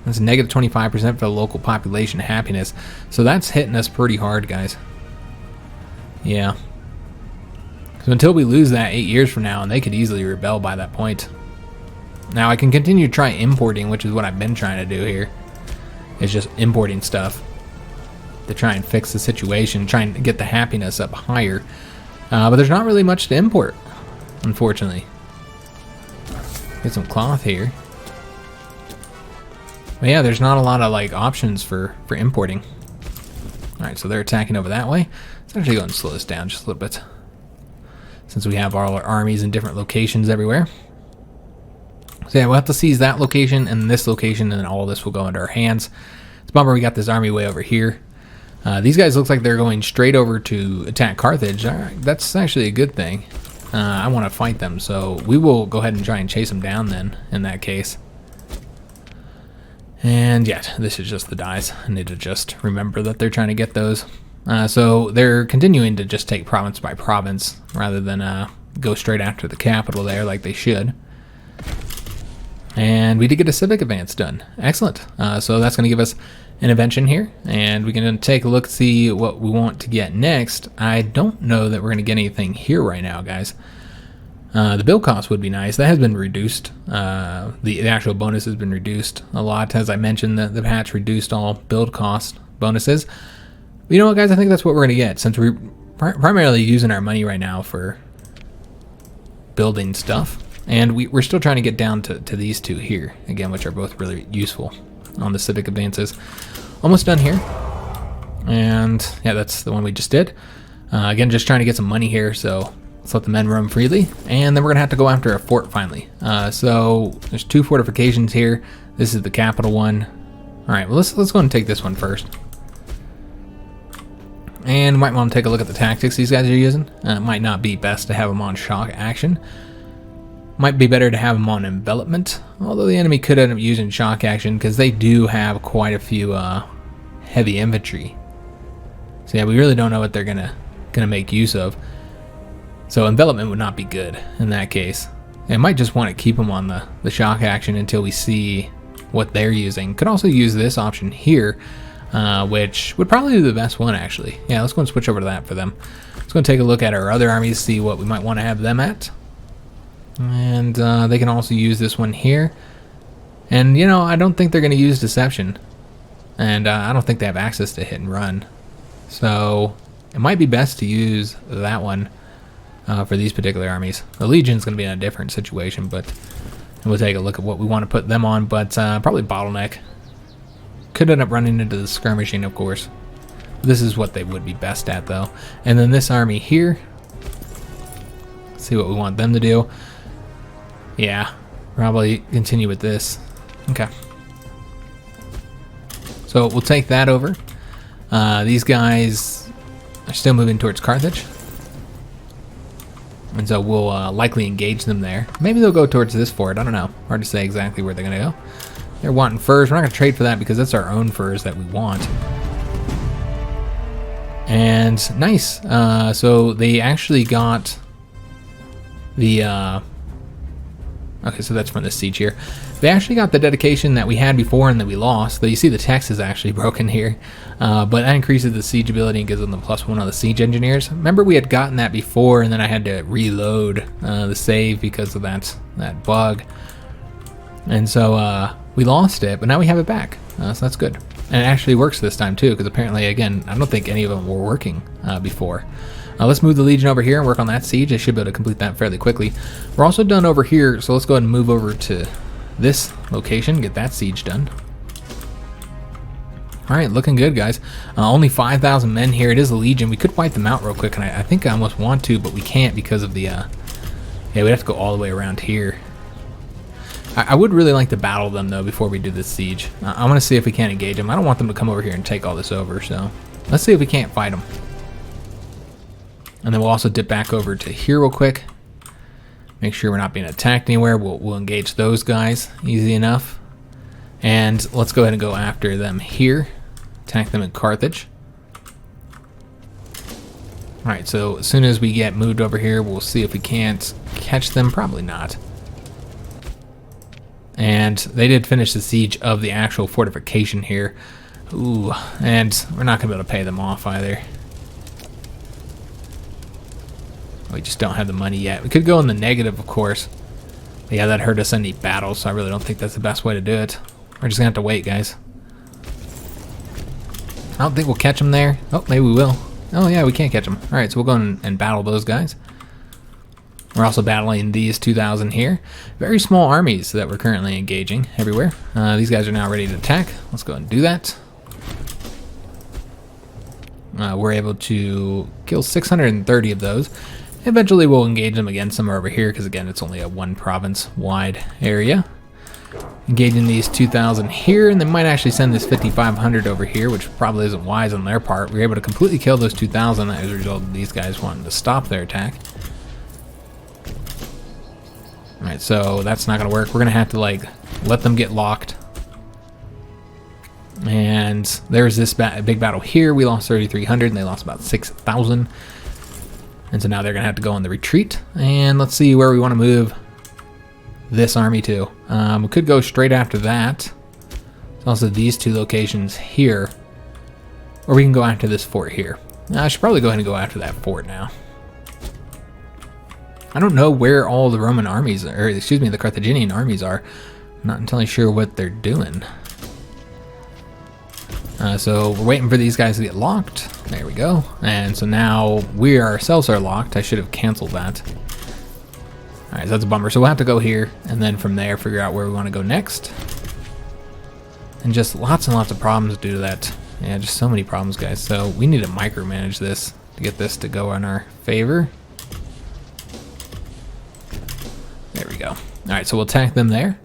That's negative 25% for the local population happiness. So that's hitting us pretty hard, guys. Yeah. So until we lose that 8 years from now, and they could easily rebel by that point. Now I can continue to try importing, which is what I've been trying to do here. It's just importing stuff to try and fix the situation, trying to get the happiness up higher. But there's not really much to import, unfortunately. Get some cloth here. But yeah, there's not a lot of like options for importing. Alright, so they're attacking over that way. Let's actually go and slow this down just a little bit, since we have all our armies in different locations everywhere. So yeah, we'll have to seize that location and this location, and then all this will go into our hands. It's a bummer we got this army way over here. These guys look like they're going straight over to attack Carthage. Alright, that's actually a good thing. I want to fight them, so we will go ahead and try and chase them down then, in that case. And yeah, this is just the dies. I need to just remember that they're trying to get those. So they're continuing to just take province by province, rather than go straight after the capital there like they should. And we did get a civic advance done. Excellent. So that's going to give us intervention here, and we can take a look, see what we want to get next. I don't know that we're going to get anything here right now, guys. The build cost would be nice. That has been reduced. The actual bonus has been reduced a lot. As I mentioned, the patch reduced all build cost bonuses. But you know what, guys? I think that's what we're going to get, since we're primarily using our money right now for building stuff. And we're still trying to get down to these two here, again, which are both really useful on the civic advances. Almost done here. And yeah, that's the one we just did. Again, just trying to get some money here, so let's let the men roam freely. And then we're going to have to go after a fort finally. So there's 2 fortifications here. This is the capital one. All right, well, let's go and take this one first. And might want to take a look at the tactics these guys are using. It might not be best to have them on shock action. Might be better to have them on envelopment, although the enemy could end up using shock action because they do have quite a few heavy infantry. So yeah, we really don't know what they're gonna make use of. So envelopment would not be good in that case. I might just want to keep them on the shock action until we see what they're using. Could also use this option here, which would probably be the best one actually. Yeah, let's go and switch over to that for them. Let's go and take a look at our other armies, see what we might want to have them at. And they can also use this one here. And you know, I don't think they're going to use deception. And I don't think they have access to hit and run. So it might be best to use that one for these particular armies. The Legion's going to be in a different situation, but we'll take a look at what we want to put them on. But probably bottleneck. Could end up running into the skirmishing, of course. This is what they would be best at, though. And then this army here. Let's see what we want them to do. Yeah, probably continue with this. Okay. So we'll take that over. These guys are still moving towards Carthage. And so we'll likely engage them there. Maybe they'll go towards this fort. I don't know. Hard to say exactly where they're going to go. They're wanting furs. We're not going to trade for that because that's our own furs that we want. And nice. So they actually got the... okay, so that's from the siege here. They actually got the dedication that we had before and that we lost. Though you see the text is actually broken here. But that increases the siege ability and gives them the +1 on the siege engineers. Remember we had gotten that before and then I had to reload the save because of that bug. And so we lost it, but now we have it back. So that's good. And it actually works this time too, because apparently, again, I don't think any of them were working before. Let's move the Legion over here and work on that siege. I should be able to complete that fairly quickly. We're also done over here, so let's go ahead and move over to this location, get that siege done. All right, looking good, guys. Only 5,000 men here. It is a Legion. We could wipe them out real quick, and I think I almost want to, but we can't because of the... yeah, we'd have to go all the way around here. I would really like to battle them, though, before we do this siege. I want to see if we can't engage them. I don't want them to come over here and take all this over, so let's see if we can't fight them. And then we'll also dip back over to here real quick. Make sure we're not being attacked anywhere. We'll engage those guys easy enough. And let's go ahead and go after them here. Attack them in Carthage. Alright, so as soon as we get moved over here, we'll see if we can't catch them. Probably not. And they did finish the siege of the actual fortification here. Ooh, and we're not going to be able to pay them off either. We just don't have the money yet. We could go in the negative, of course. But yeah, that hurt us any battles, so I really don't think that's the best way to do it. We're just going to have to wait, guys. I don't think we'll catch them there. Oh, maybe we will. Oh, yeah, we can't catch them. All right, so we'll go and battle those guys. We're also battling these 2,000 here. Very small armies that we're currently engaging everywhere. These guys are now ready to attack. Let's go and do that. We're able to kill 630 of those. Eventually we'll engage them again somewhere over here because again it's only a 1 province wide area. Engaging these 2,000 here, and they might actually send this 5,500 over here, which probably isn't wise on their part. We were able to completely kill those 2,000 as a result of these guys wanting to stop their attack. Alright, so that's not going to work. We're going to have to like let them get locked. And there's this big battle here. We lost 3,300 and they lost about 6,000. And so now they're going to have to go on the retreat. And let's see where we want to move this army to. We could go straight after that. So Also these two locations here. Or we can go after this fort here. I should probably go ahead and go after that fort now. I don't know where all the Roman armies, or excuse me, the Carthaginian armies are. I'm not entirely sure what they're doing. So we're waiting for these guys to get locked. There we go. And so now we ourselves are locked. I should have canceled that. All right, so that's a bummer. So we'll have to go here and then from there figure out where we want to go next. And just lots and lots of problems due to that. Yeah, just so many problems, guys. So we need to micromanage this to get this to go in our favor. There we go. All right, so we'll attack them there.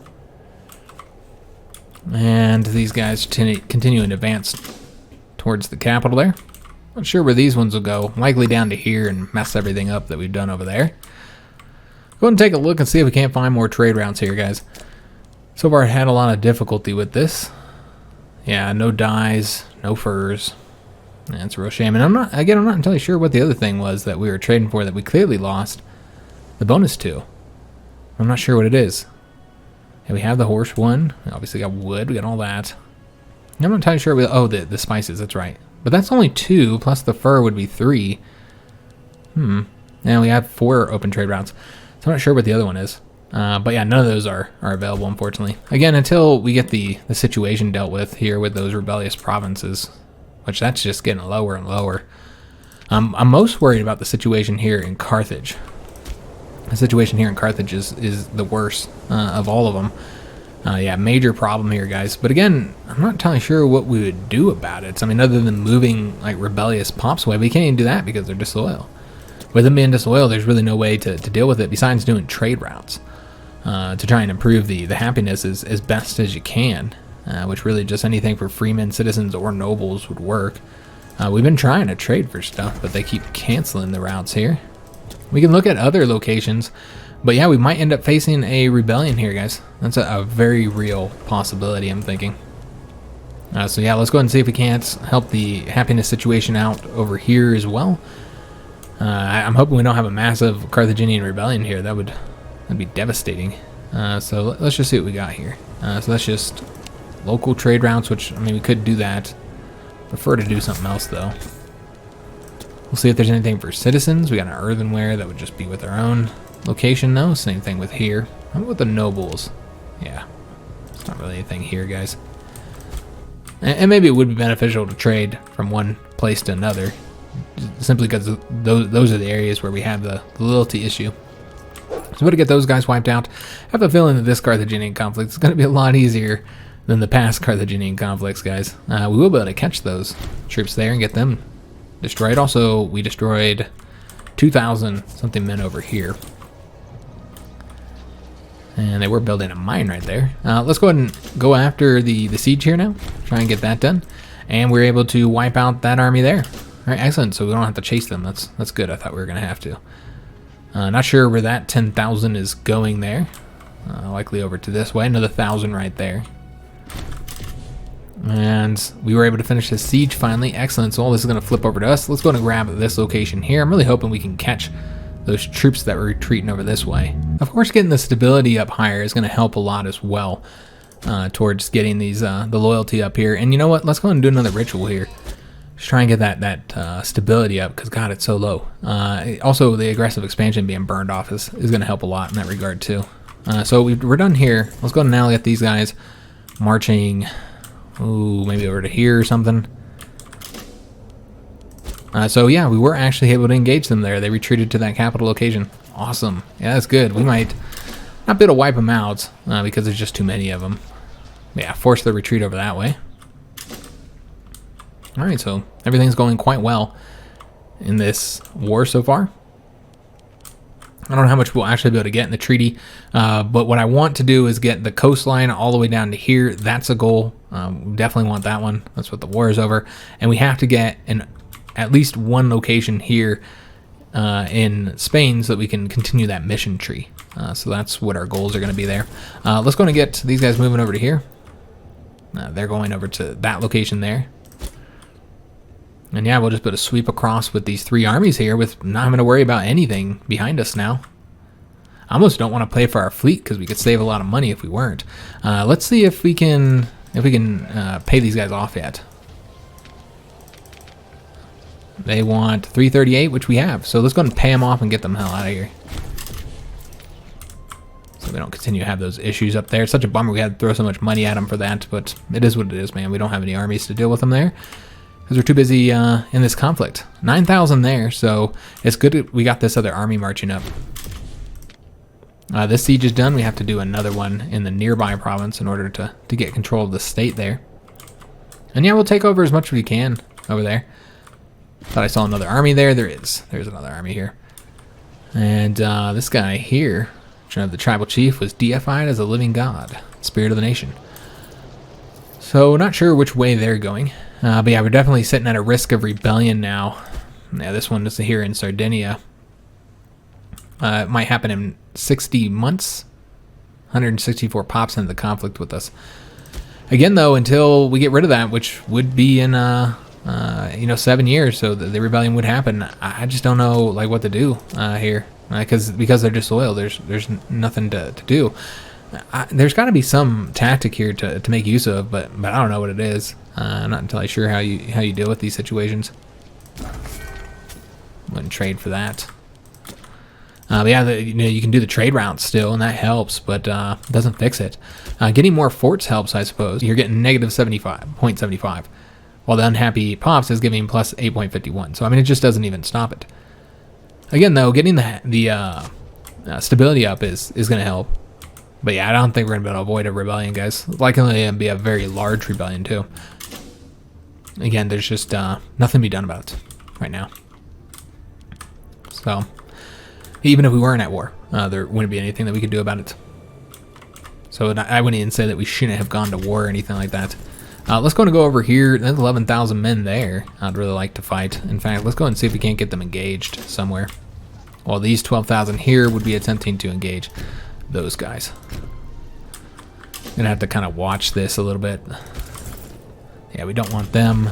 And these guys continue in advance towards the capital there. Not sure where these ones will go. Likely down to here and mess everything up that we've done over there. Go ahead and take a look and see if we can't find more trade routes here, guys. So far I had a lot of difficulty with this. Yeah, no dyes, no furs. That's a real shame. And I'm not entirely sure what the other thing was that we were trading for that we clearly lost the bonus to. I'm not sure what it is. And we have the horse one. We obviously got wood. We got all that. I'm not entirely sure. Oh, the spices. That's right. But that's only 2, plus the fur would be 3. And we have 4 open trade routes. So I'm not sure what the other one is. But yeah, none of those are available, unfortunately. Again, until we get the situation dealt with here with those rebellious provinces, which that's just getting lower and lower. I'm most worried about the situation here in Carthage. The situation here in Carthage is the worst of all of them. Yeah, major problem here, guys. But again, I'm not entirely sure what we would do about it. I mean, other than moving like rebellious pops away, we can't even do that because they're disloyal. With them being disloyal, there's really no way to deal with it besides doing trade routes to try and improve the happiness as best as you can, which really just anything for freemen, citizens, or nobles would work. We've been trying to trade for stuff, but they keep canceling the routes here. We can look at other locations, but yeah, we might end up facing a rebellion here, guys. That's a very real possibility, I'm thinking. So yeah, let's go ahead and see if we can't help the happiness situation out over here as well. I'm hoping we don't have a massive Carthaginian rebellion here. That'd be devastating. So let's just see what we got here. So that's just local trade routes, which, I mean, we could do that. Prefer to do something else, though. We'll see if there's anything for citizens. We got an earthenware that would just be with our own location, though. Same thing with here. How about the nobles? Yeah, it's not really anything here, guys. And maybe it would be beneficial to trade from one place to another, simply because those are the areas where we have the loyalty issue. So we're to get those guys wiped out. I have a feeling that this Carthaginian conflict is going to be a lot easier than the past Carthaginian conflicts, guys. We will be able to catch those troops there and get them destroyed. Also, we destroyed 2,000 something men over here. And they were building a mine right there. Let's go ahead and go after the siege here now. Try and get that done. And we're able to wipe out that army there. All right, excellent. So we don't have to chase them. That's good. I thought we were going to have to. Not sure where that 10,000 is going there. Likely over to this way. Another 1,000 right there. And we were able to finish this siege finally. Excellent. So all this is going to flip over to us. Let's go and grab this location here. I'm really hoping we can catch those troops that were retreating over this way. Of course, getting the stability up higher is going to help a lot as well towards getting these the loyalty up here. And you know what? Let's go ahead and do another ritual here. Just try and get that stability up, because God, it's so low. Also, the aggressive expansion being burned off is going to help a lot in that regard too. So we're done here. Let's go now get these guys marching. Ooh, maybe over to here or something. So yeah, we were actually able to engage them there. They retreated to that capital location. Awesome. Yeah, that's good. We might not be able to wipe them out because there's just too many of them. Yeah, force the retreat over that way. All right, so everything's going quite well in this war so far. I don't know how much we'll actually be able to get in the treaty, but what I want to do is get the coastline all the way down to here. That's a goal. We definitely want that one. That's what the war is over. And we have to get at least one location here in Spain so that we can continue that mission tree. So that's what our goals are going to be there. Let's go and get these guys moving over to here. They're going over to that location there. And yeah, we'll just put a sweep across with these 3 armies here with not having to worry about anything behind us now. I almost don't want to play for our fleet because we could save a lot of money if we weren't. Let's see if we can if we can pay these guys off yet. They want 338, which we have. So let's go ahead and pay them off and get them the hell out of here. So we don't continue to have those issues up there. It's such a bummer we had to throw so much money at them for that, but it is what it is, man. We don't have any armies to deal with them there because we're too busy in this conflict. 9,000 there, so it's good that we got this other army marching up. This siege is done. We have to do another one in the nearby province in order to get control of the state there. And yeah, we'll take over as much as we can over there. Thought I saw another army there. There is. There's another army here. And this guy here, the tribal chief, was deified as a living god, spirit of the nation. So not sure which way they're going. But yeah, we're definitely sitting at a risk of rebellion now. Yeah, this one is here in Sardinia. It might happen in 60 months. 164 pops into the conflict with us. Again, though, until we get rid of that, which would be in 7 years, so the rebellion would happen. I just don't know like what to do here, because they're disloyal. There's nothing to do. There's got to be some tactic here to make use of, but I don't know what it is. I'm not entirely sure how you deal with these situations. Wouldn't trade for that. But yeah, you can do the trade routes still, and that helps, but it doesn't fix it. Getting more forts helps, I suppose. You're getting negative 0.75, while the unhappy pops is giving plus 8.51. So I mean, it just doesn't even stop it. Again, though, getting the stability up is going to help. But yeah, I don't think we're going to be able to avoid a rebellion, guys. Likely going to be a very large rebellion, too. Again, there's just nothing to be done about it right now. So even if we weren't at war, there wouldn't be anything that we could do about it. So I wouldn't even say that we shouldn't have gone to war or anything like that. Let's go and go over here. There's 11,000 men there. I'd really like to fight. In fact, let's go and see if we can't get them engaged somewhere. Well, these 12,000 here would be attempting to engage those guys. Gonna have to kind of watch this a little bit. Yeah, we don't want them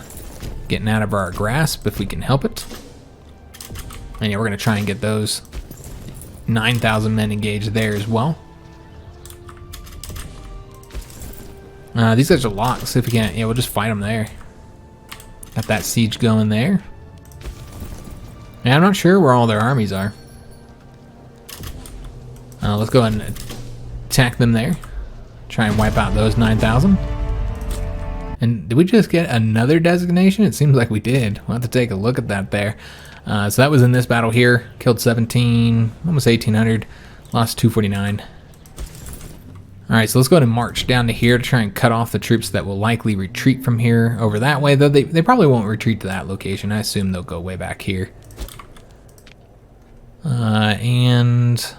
getting out of our grasp if we can help it. And yeah, we're gonna try and get those 9,000 men engaged there as well. These guys are locked. See if we can't. Yeah, we'll just fight them there. Got that siege going there. Yeah, I'm not sure where all their armies are. Let's go ahead and attack them there. Try and wipe out those 9,000. And did we just get another designation? It seems like we did. We'll have to take a look at that there. So that was in this battle here. Killed 17, almost 1,800. Lost 249. Alright, so let's go ahead and march down to here to try and cut off the troops that will likely retreat from here over that way. Though they probably won't retreat to that location. I assume they'll go way back here. And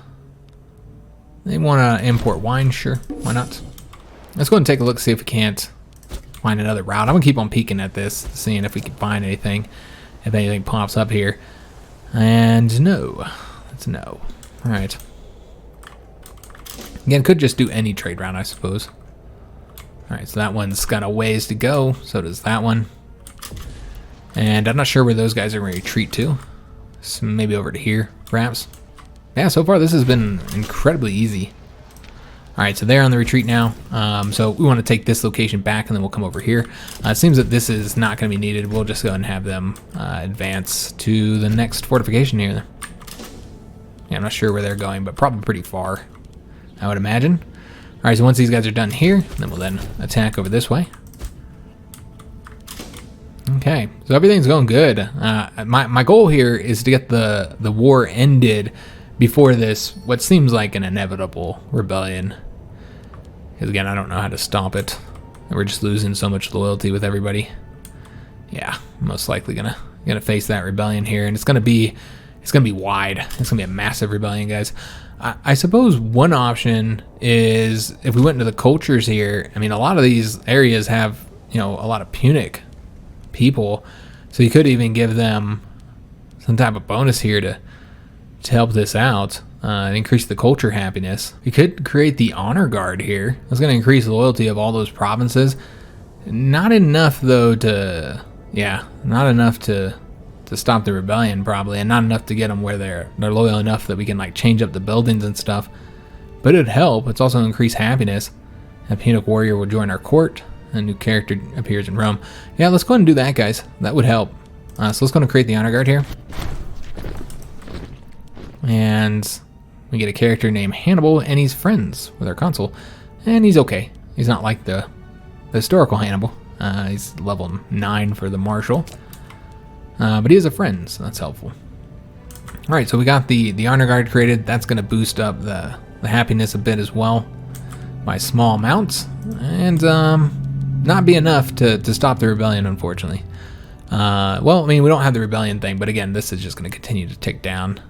they want to import wine. Sure, why not? Let's go ahead and take a look, see if we can't find another route. I'm going to keep on peeking at this, seeing if we can find anything, if anything pops up here. And no, that's no. Alright. Again, could just do any trade route, I suppose. Alright, so that one's got a ways to go. So does that one. And I'm not sure where those guys are going to retreat to. So maybe over to here, perhaps. Yeah, so far this has been incredibly easy. Alright, so they're on the retreat now. So we want to take this location back, and then we'll come over here. It seems that this is not going to be needed. We'll just go and have them advance to the next fortification here. Yeah, I'm not sure where they're going, but probably pretty far, I would imagine. Alright, so once these guys are done here, then we'll then attack over this way. Okay, so everything's going good. My goal here is to get the war ended before this, what seems like an inevitable rebellion. Because again, I don't know how to stop it. We're just losing so much loyalty with everybody. Yeah, most likely gonna face that rebellion here, and it's gonna be wide. It's gonna be a massive rebellion, guys. I suppose one option is if we went into the cultures here. I mean, a lot of these areas have, a lot of Punic people, so you could even give them some type of bonus here to help this out and increase the culture happiness. We could create the honor guard here. That's going to increase the loyalty of all those provinces. Not enough though to stop the rebellion probably, and not enough to get them where they're loyal enough that we can like change up the buildings and stuff. But it'd help. It's also increase happiness. A Punic warrior will join our court. A new character appears in Rome. Yeah, let's go ahead and do that, guys. That would help. So let's go ahead and create the honor guard here. And we get a character named Hannibal, and he's friends with our consul. And he's okay. He's not like the historical Hannibal. He's level 9 for the marshal. But he is a friend, so that's helpful. Alright, so we got the honor guard created. That's going to boost up the happiness a bit as well by small amounts. And not be enough to stop the rebellion, unfortunately. Well, I mean, we don't have the rebellion thing, but again, this is just going to continue to tick down.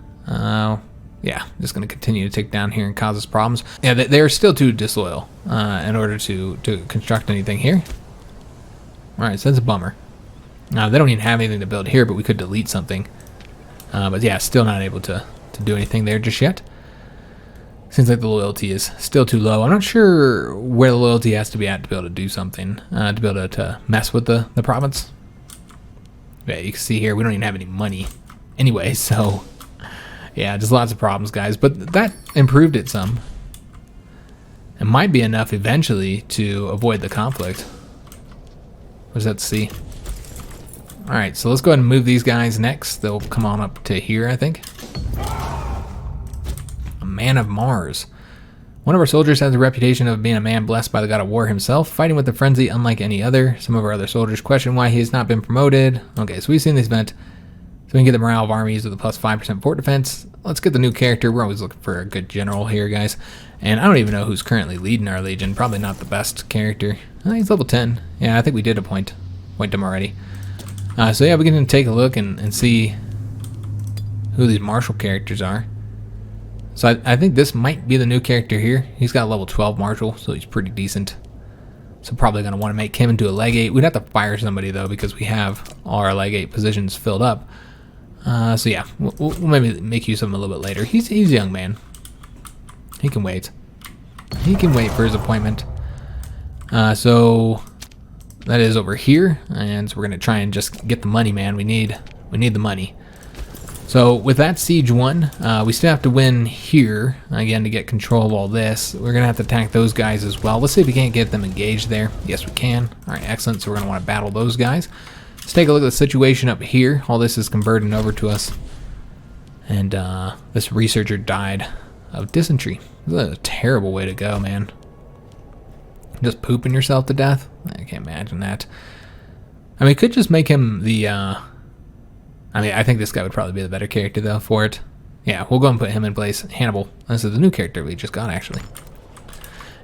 Yeah, just going to continue to tick down here and cause us problems. Yeah, they're still too disloyal in order to construct anything here. Alright, so that's a bummer. They don't even have anything to build here, but we could delete something. But yeah, still not able to do anything there just yet. Seems like the loyalty is still too low. I'm not sure where the loyalty has to be at to be able to do something, to be able to mess with the province. Yeah, you can see here, we don't even have any money anyway, so yeah, just lots of problems, guys. But that improved it some. It might be enough eventually to avoid the conflict. What does that see? Alright, so let's go ahead and move these guys next. They'll come on up to here, I think. A man of Mars. One of our soldiers has a reputation of being a man blessed by the god of war himself, fighting with a frenzy unlike any other. Some of our other soldiers question why he has not been promoted. Okay, so we've seen this event. So we can get the morale of armies with a plus 5% fort defense. Let's get the new character. We're always looking for a good general here, guys. And I don't even know who's currently leading our legion. Probably not the best character. He's level 10. Yeah, I think we did appoint him already. So yeah, we can take a look and see who these martial characters are. So I think this might be the new character here. He's got a level 12 martial, so he's pretty decent. So probably going to want to make him into a legate. We'd have to fire somebody, though, because we have all our legate positions filled up. So yeah, we'll maybe make use of him a little bit later. He's a young man. He can wait. He can wait for his appointment. So that is over here, and so we're going to try and just get the money, man. We need the money. So with that siege won, we still have to win here, again, to get control of all this. We're going to have to attack those guys as well. Let's see if we can't get them engaged there. Yes, we can. All right, excellent. So we're going to want to battle those guys. Let's take a look at the situation up here. All this is converting over to us. And this researcher died of dysentery. This is a terrible way to go, man. Just pooping yourself to death? I can't imagine that. I mean, could just make him the... I mean, I think this guy would probably be the better character, though, for it. Yeah, we'll go and put him in place. Hannibal. This is the new character we just got, actually.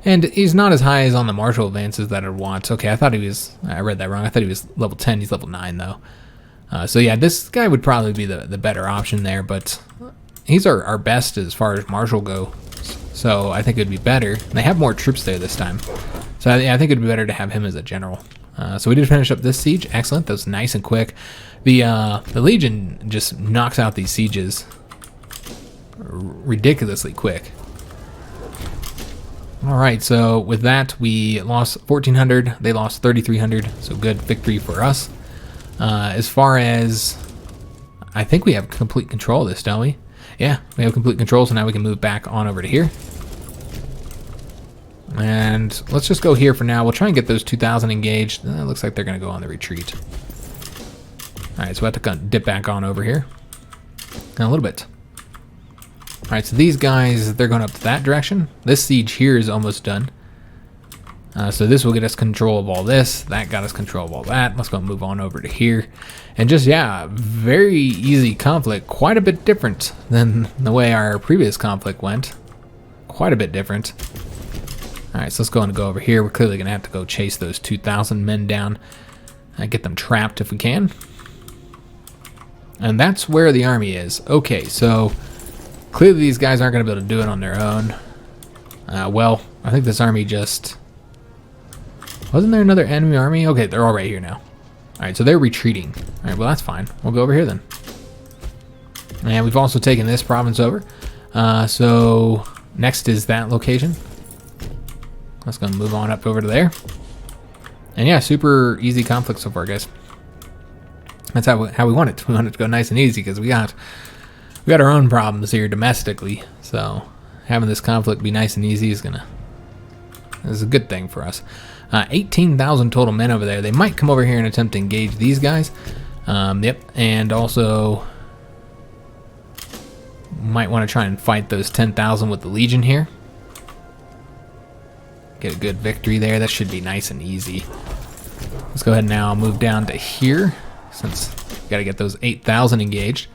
And he's not as high as on the martial advances that I'd want. Okay, I thought he was... I read that wrong. I thought he was level 10. He's level 9, though. So yeah, this guy would probably be the better option there, but he's our best as far as martial go. So I think it would be better. They have more troops there this time. So I think it would be better to have him as a general. So we did finish up this siege. Excellent. That was nice and quick. The Legion just knocks out these sieges ridiculously quick. All right, so with that, we lost 1,400. They lost 3,300. So good victory for us. As far as... I think we have complete control of this, don't we? Yeah, we have complete control, so now we can move back on over to here. And let's just go here for now. We'll try and get those 2,000 engaged. It looks like they're going to go on the retreat. All right, so we have to dip back on over here. A little bit. All right, so these guys, they're going up that direction. This siege here is almost done. So this will get us control of all this. That got us control of all that. Let's go move on over to here. And just, yeah, very easy conflict. Quite a bit different than the way our previous conflict went. Quite a bit different. All right, so let's go and go over here. We're clearly going to have to go chase those 2,000 men down and get them trapped if we can. And that's where the army is. Okay, so clearly these guys aren't going to be able to do it on their own. Well, I think this army just... Wasn't there another enemy army? Okay, they're all right here now. All right, so they're retreating. All right, well, that's fine. We'll go over here then. And we've also taken this province over. So next is that location. Let's go move on up over to there. And yeah, super easy conflict so far, guys. That's how we want it. We want it to go nice and easy because we got our own problems here domestically. So having this conflict be nice and easy is a good thing for us. 18,000 total men over there. They might come over here and attempt to engage these guys. Yep, and also might want to try and fight those 10,000 with the Legion here. Get a good victory there. That should be nice and easy. Let's go ahead and now move down to here, since we got to get those 8,000 engaged.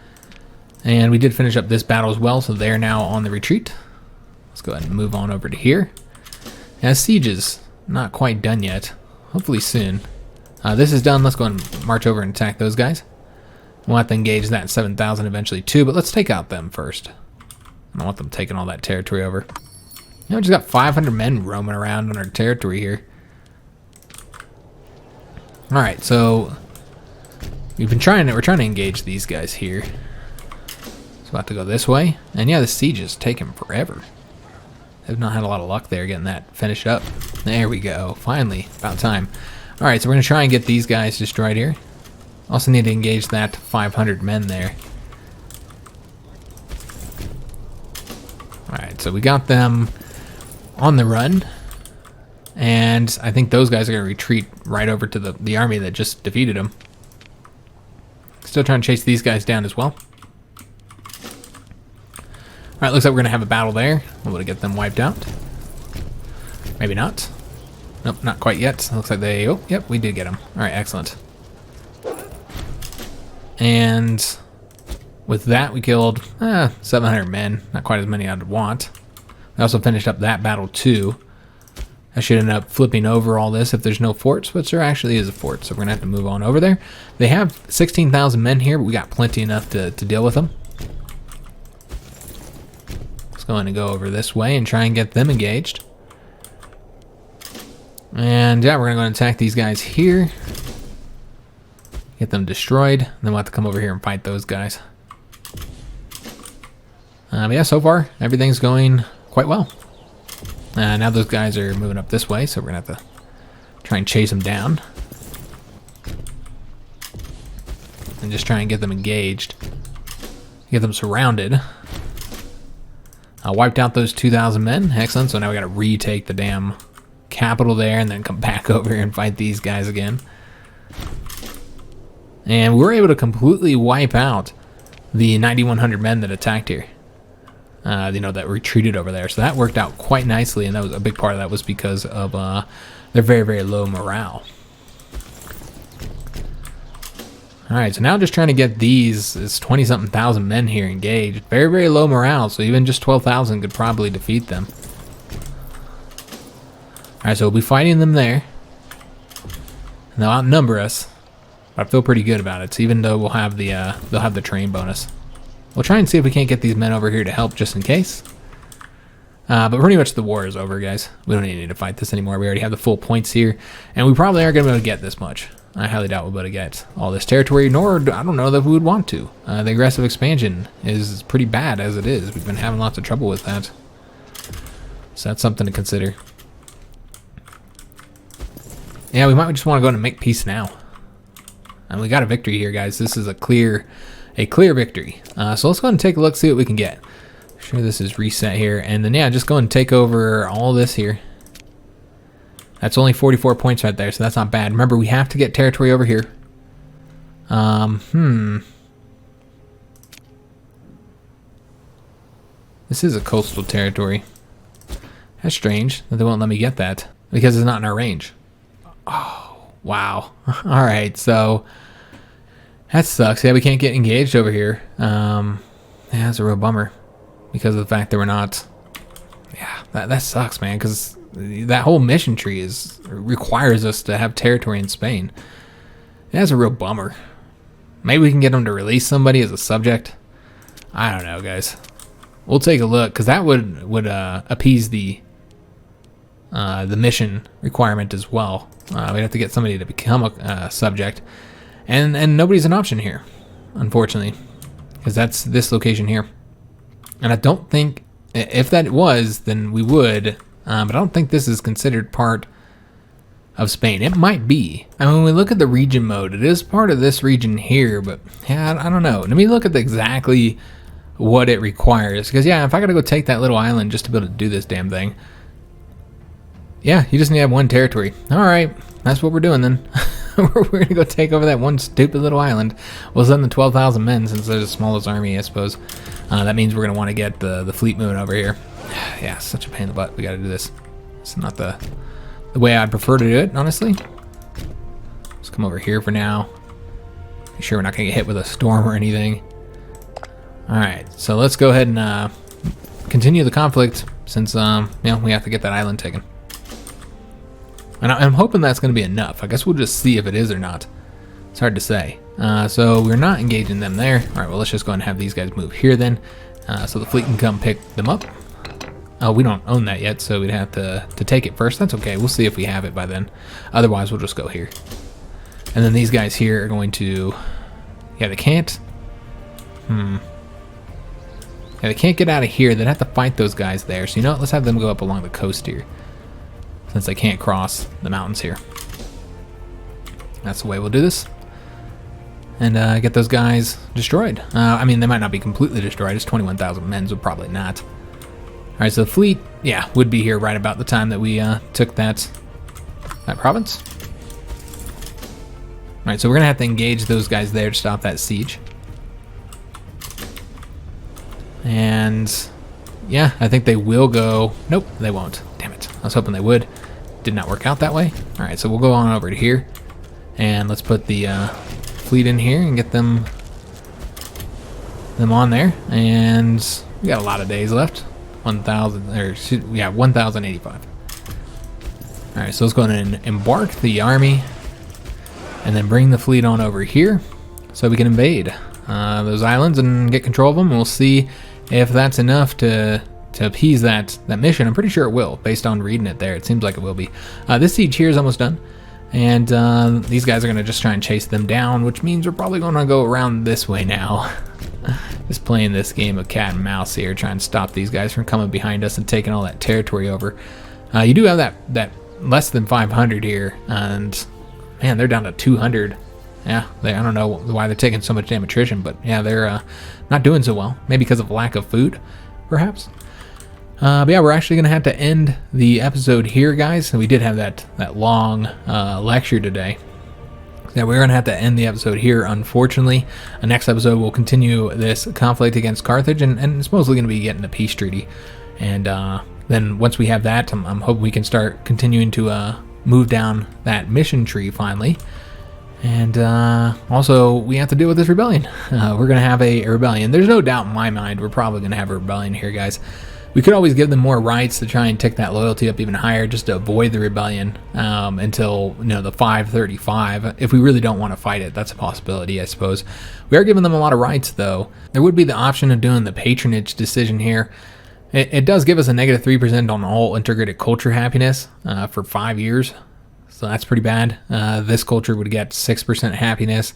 And we did finish up this battle as well, so they're now on the retreat. Let's go ahead and move on over to here. Now, siege is not quite done yet. Hopefully soon. This is done. Let's go ahead and march over and attack those guys. We'll have to engage that 7,000 eventually too, but let's take out them first. I don't want them taking all that territory over. You know, we just got 500 men roaming around on our territory here. Alright, so we're trying to engage these guys here. It's about to go this way. And yeah, the siege is taking forever. They've not had a lot of luck there getting that finished up. There we go. Finally, about time. Alright, so we're going to try and get these guys destroyed here. Also need to engage that 500 men there. Alright, so we got them on the run. And I think those guys are going to retreat right over to the army that just defeated them. Still trying to chase these guys down as well. Alright, looks like we're going to have a battle there. We're able to get them wiped out. Maybe not. Nope, not quite yet. Looks like they... Oh, yep, we did get them. Alright, excellent. And with that, we killed 700 men. Not quite as many I'd want. We also finished up that battle too. I should end up flipping over all this if there's no forts, which there actually is a fort, so we're going to have to move on over there. They have 16,000 men here, but we got plenty enough to deal with them. Let's go ahead and go over this way and try and get them engaged. And yeah, we're going to go and attack these guys here. Get them destroyed. Then we'll have to come over here and fight those guys. But yeah, so far, everything's going quite well. Now those guys are moving up this way, so we're going to have to try and chase them down. And just try and get them engaged. Get them surrounded. Wiped out those 2,000 men. Excellent. So now we got to retake the damn capital there and then come back over here and fight these guys again. And we were able to completely wipe out the 9,100 men that attacked here. You know, that retreated over there. So that worked out quite nicely, and that was a big part of that was because of their very, very low morale. Alright, so now just trying to get these 20-something thousand men here engaged. Very, very low morale, so even just 12,000 could probably defeat them. Alright, so we'll be fighting them there. And they'll outnumber us. But I feel pretty good about it, so even though we'll have the they'll have the train bonus. We'll try and see if we can't get these men over here to help just in case. But pretty much the war is over, guys. We don't need to fight this anymore. We already have the full points here. And we probably aren't going to be able to get this much. I highly doubt we'll be able to get all this territory, nor I don't know that we would want to. The aggressive expansion is pretty bad as it is. We've been having lots of trouble with that. So that's something to consider. Yeah, we might just want to go and make peace now. And we got a victory here, guys. This is a clear victory. So let's go ahead and take a look, see what we can get. Sure, this is reset here, and then yeah, just go and take over all this here. That's only 44 points right there, so that's not bad. Remember, we have to get territory over here. This is a coastal territory. That's strange that they won't let me get that because it's not in our range. Oh, wow. All right, so that sucks. Yeah, we can't get engaged over here. Yeah, that's a real bummer because of the fact that we're not. Yeah, that sucks, man, because that whole mission tree requires us to have territory in Spain. That's a real bummer. Maybe we can get them to release somebody as a subject. I don't know, guys. We'll take a look because that would appease the mission requirement as well. We'd have to get somebody to become a subject, and nobody's an option here, unfortunately, because that's this location here. And I don't think if that was, then we would. But I don't think this is considered part of Spain. It might be. I mean, when we look at the region mode, it is part of this region here, but yeah, I don't know. Let me look at exactly what it requires. Because yeah, if I gotta go take that little island just to be able to do this damn thing, Yeah, you just need to have one territory. Alright, that's what we're doing then. We're going to go take over that one stupid little island. We'll send the 12,000 men since they're the smallest army, I suppose. That means we're going to want to get the fleet moving over here. Yeah, such a pain in the butt. We got to do this. It's not the way I'd prefer to do it, honestly. Let's come over here for now. Make sure we're not going to get hit with a storm or anything. Alright, so let's go ahead and continue the conflict since we have to get that island taken. And I'm hoping that's going to be enough. I guess we'll just see if it is or not. It's hard to say. So we're not engaging them there. All right, well, let's just go ahead and have these guys move here then. So the fleet can come pick them up. Oh, we don't own that yet, so we'd have to take it first. That's okay. We'll see if we have it by then. Otherwise, we'll just go here. And then these guys here are going to... Yeah, they can't... Yeah, they can't get out of here. They'd have to fight those guys there. So you know what? Let's have them go up along the coast here, since they can't cross the mountains here. That's the way we'll do this. And get those guys destroyed. I mean, they might not be completely destroyed. It's 21,000 men, so probably not. All right, so the fleet, yeah, would be here right about the time that we took that province. All right, so we're going to have to engage those guys there to stop that siege. And yeah, I think they will go. Nope, they won't. Damn it. I was hoping they would. Did not work out that way. All right, so we'll go on over to here. And let's put the fleet in here and get them on there. And we got a lot of days left. 1,085. All right, so let's go ahead and embark the army and then bring the fleet on over here so we can invade those islands and get control of them. We'll see if that's enough to appease that mission. I'm pretty sure it will, based on reading it there. It seems like it will be. This siege here is almost done. And these guys are going to just try and chase them down, which means we're probably going to go around this way now. Just playing this game of cat and mouse here, trying to stop these guys from coming behind us and taking all that territory over. You do have that less than 500 here, and man, they're down to 200. Yeah, I don't know why they're taking so much damn attrition, but yeah, they're not doing so well. Maybe because of lack of food, perhaps. But yeah, we're actually going to have to end the episode here, guys. We did have that long lecture today. Yeah, we're going to have to end the episode here, unfortunately. The next episode, we'll continue this conflict against Carthage, and it's mostly going to be getting a peace treaty. And then once we have that, I'm hoping we can start continuing to move down that mission tree finally. And also, we have to deal with this rebellion. We're going to have a rebellion. There's no doubt in my mind we're probably going to have a rebellion here, guys. We could always give them more rights to try and tick that loyalty up even higher just to avoid the rebellion until, the 535. If we really don't want to fight it, that's a possibility, I suppose. We are giving them a lot of rights, though. There would be the option of doing the patronage decision here. It does give us a negative 3% on all integrated culture happiness for 5 years. So that's pretty bad. This culture would get 6% happiness.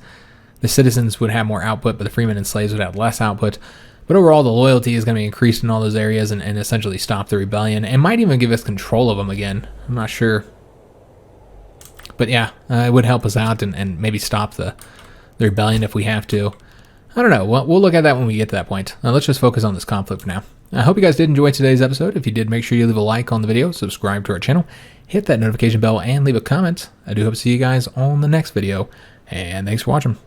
The citizens would have more output, but the freemen and slaves would have less output. But overall, the loyalty is going to be increased in all those areas and essentially stop the rebellion. It might even give us control of them again. I'm not sure. But yeah, it would help us out and maybe stop the rebellion if we have to. I don't know. We'll look at that when we get to that point. Let's just focus on this conflict for now. I hope you guys did enjoy today's episode. If you did, make sure you leave a like on the video, subscribe to our channel, hit that notification bell, and leave a comment. I do hope to see you guys on the next video. And thanks for watching.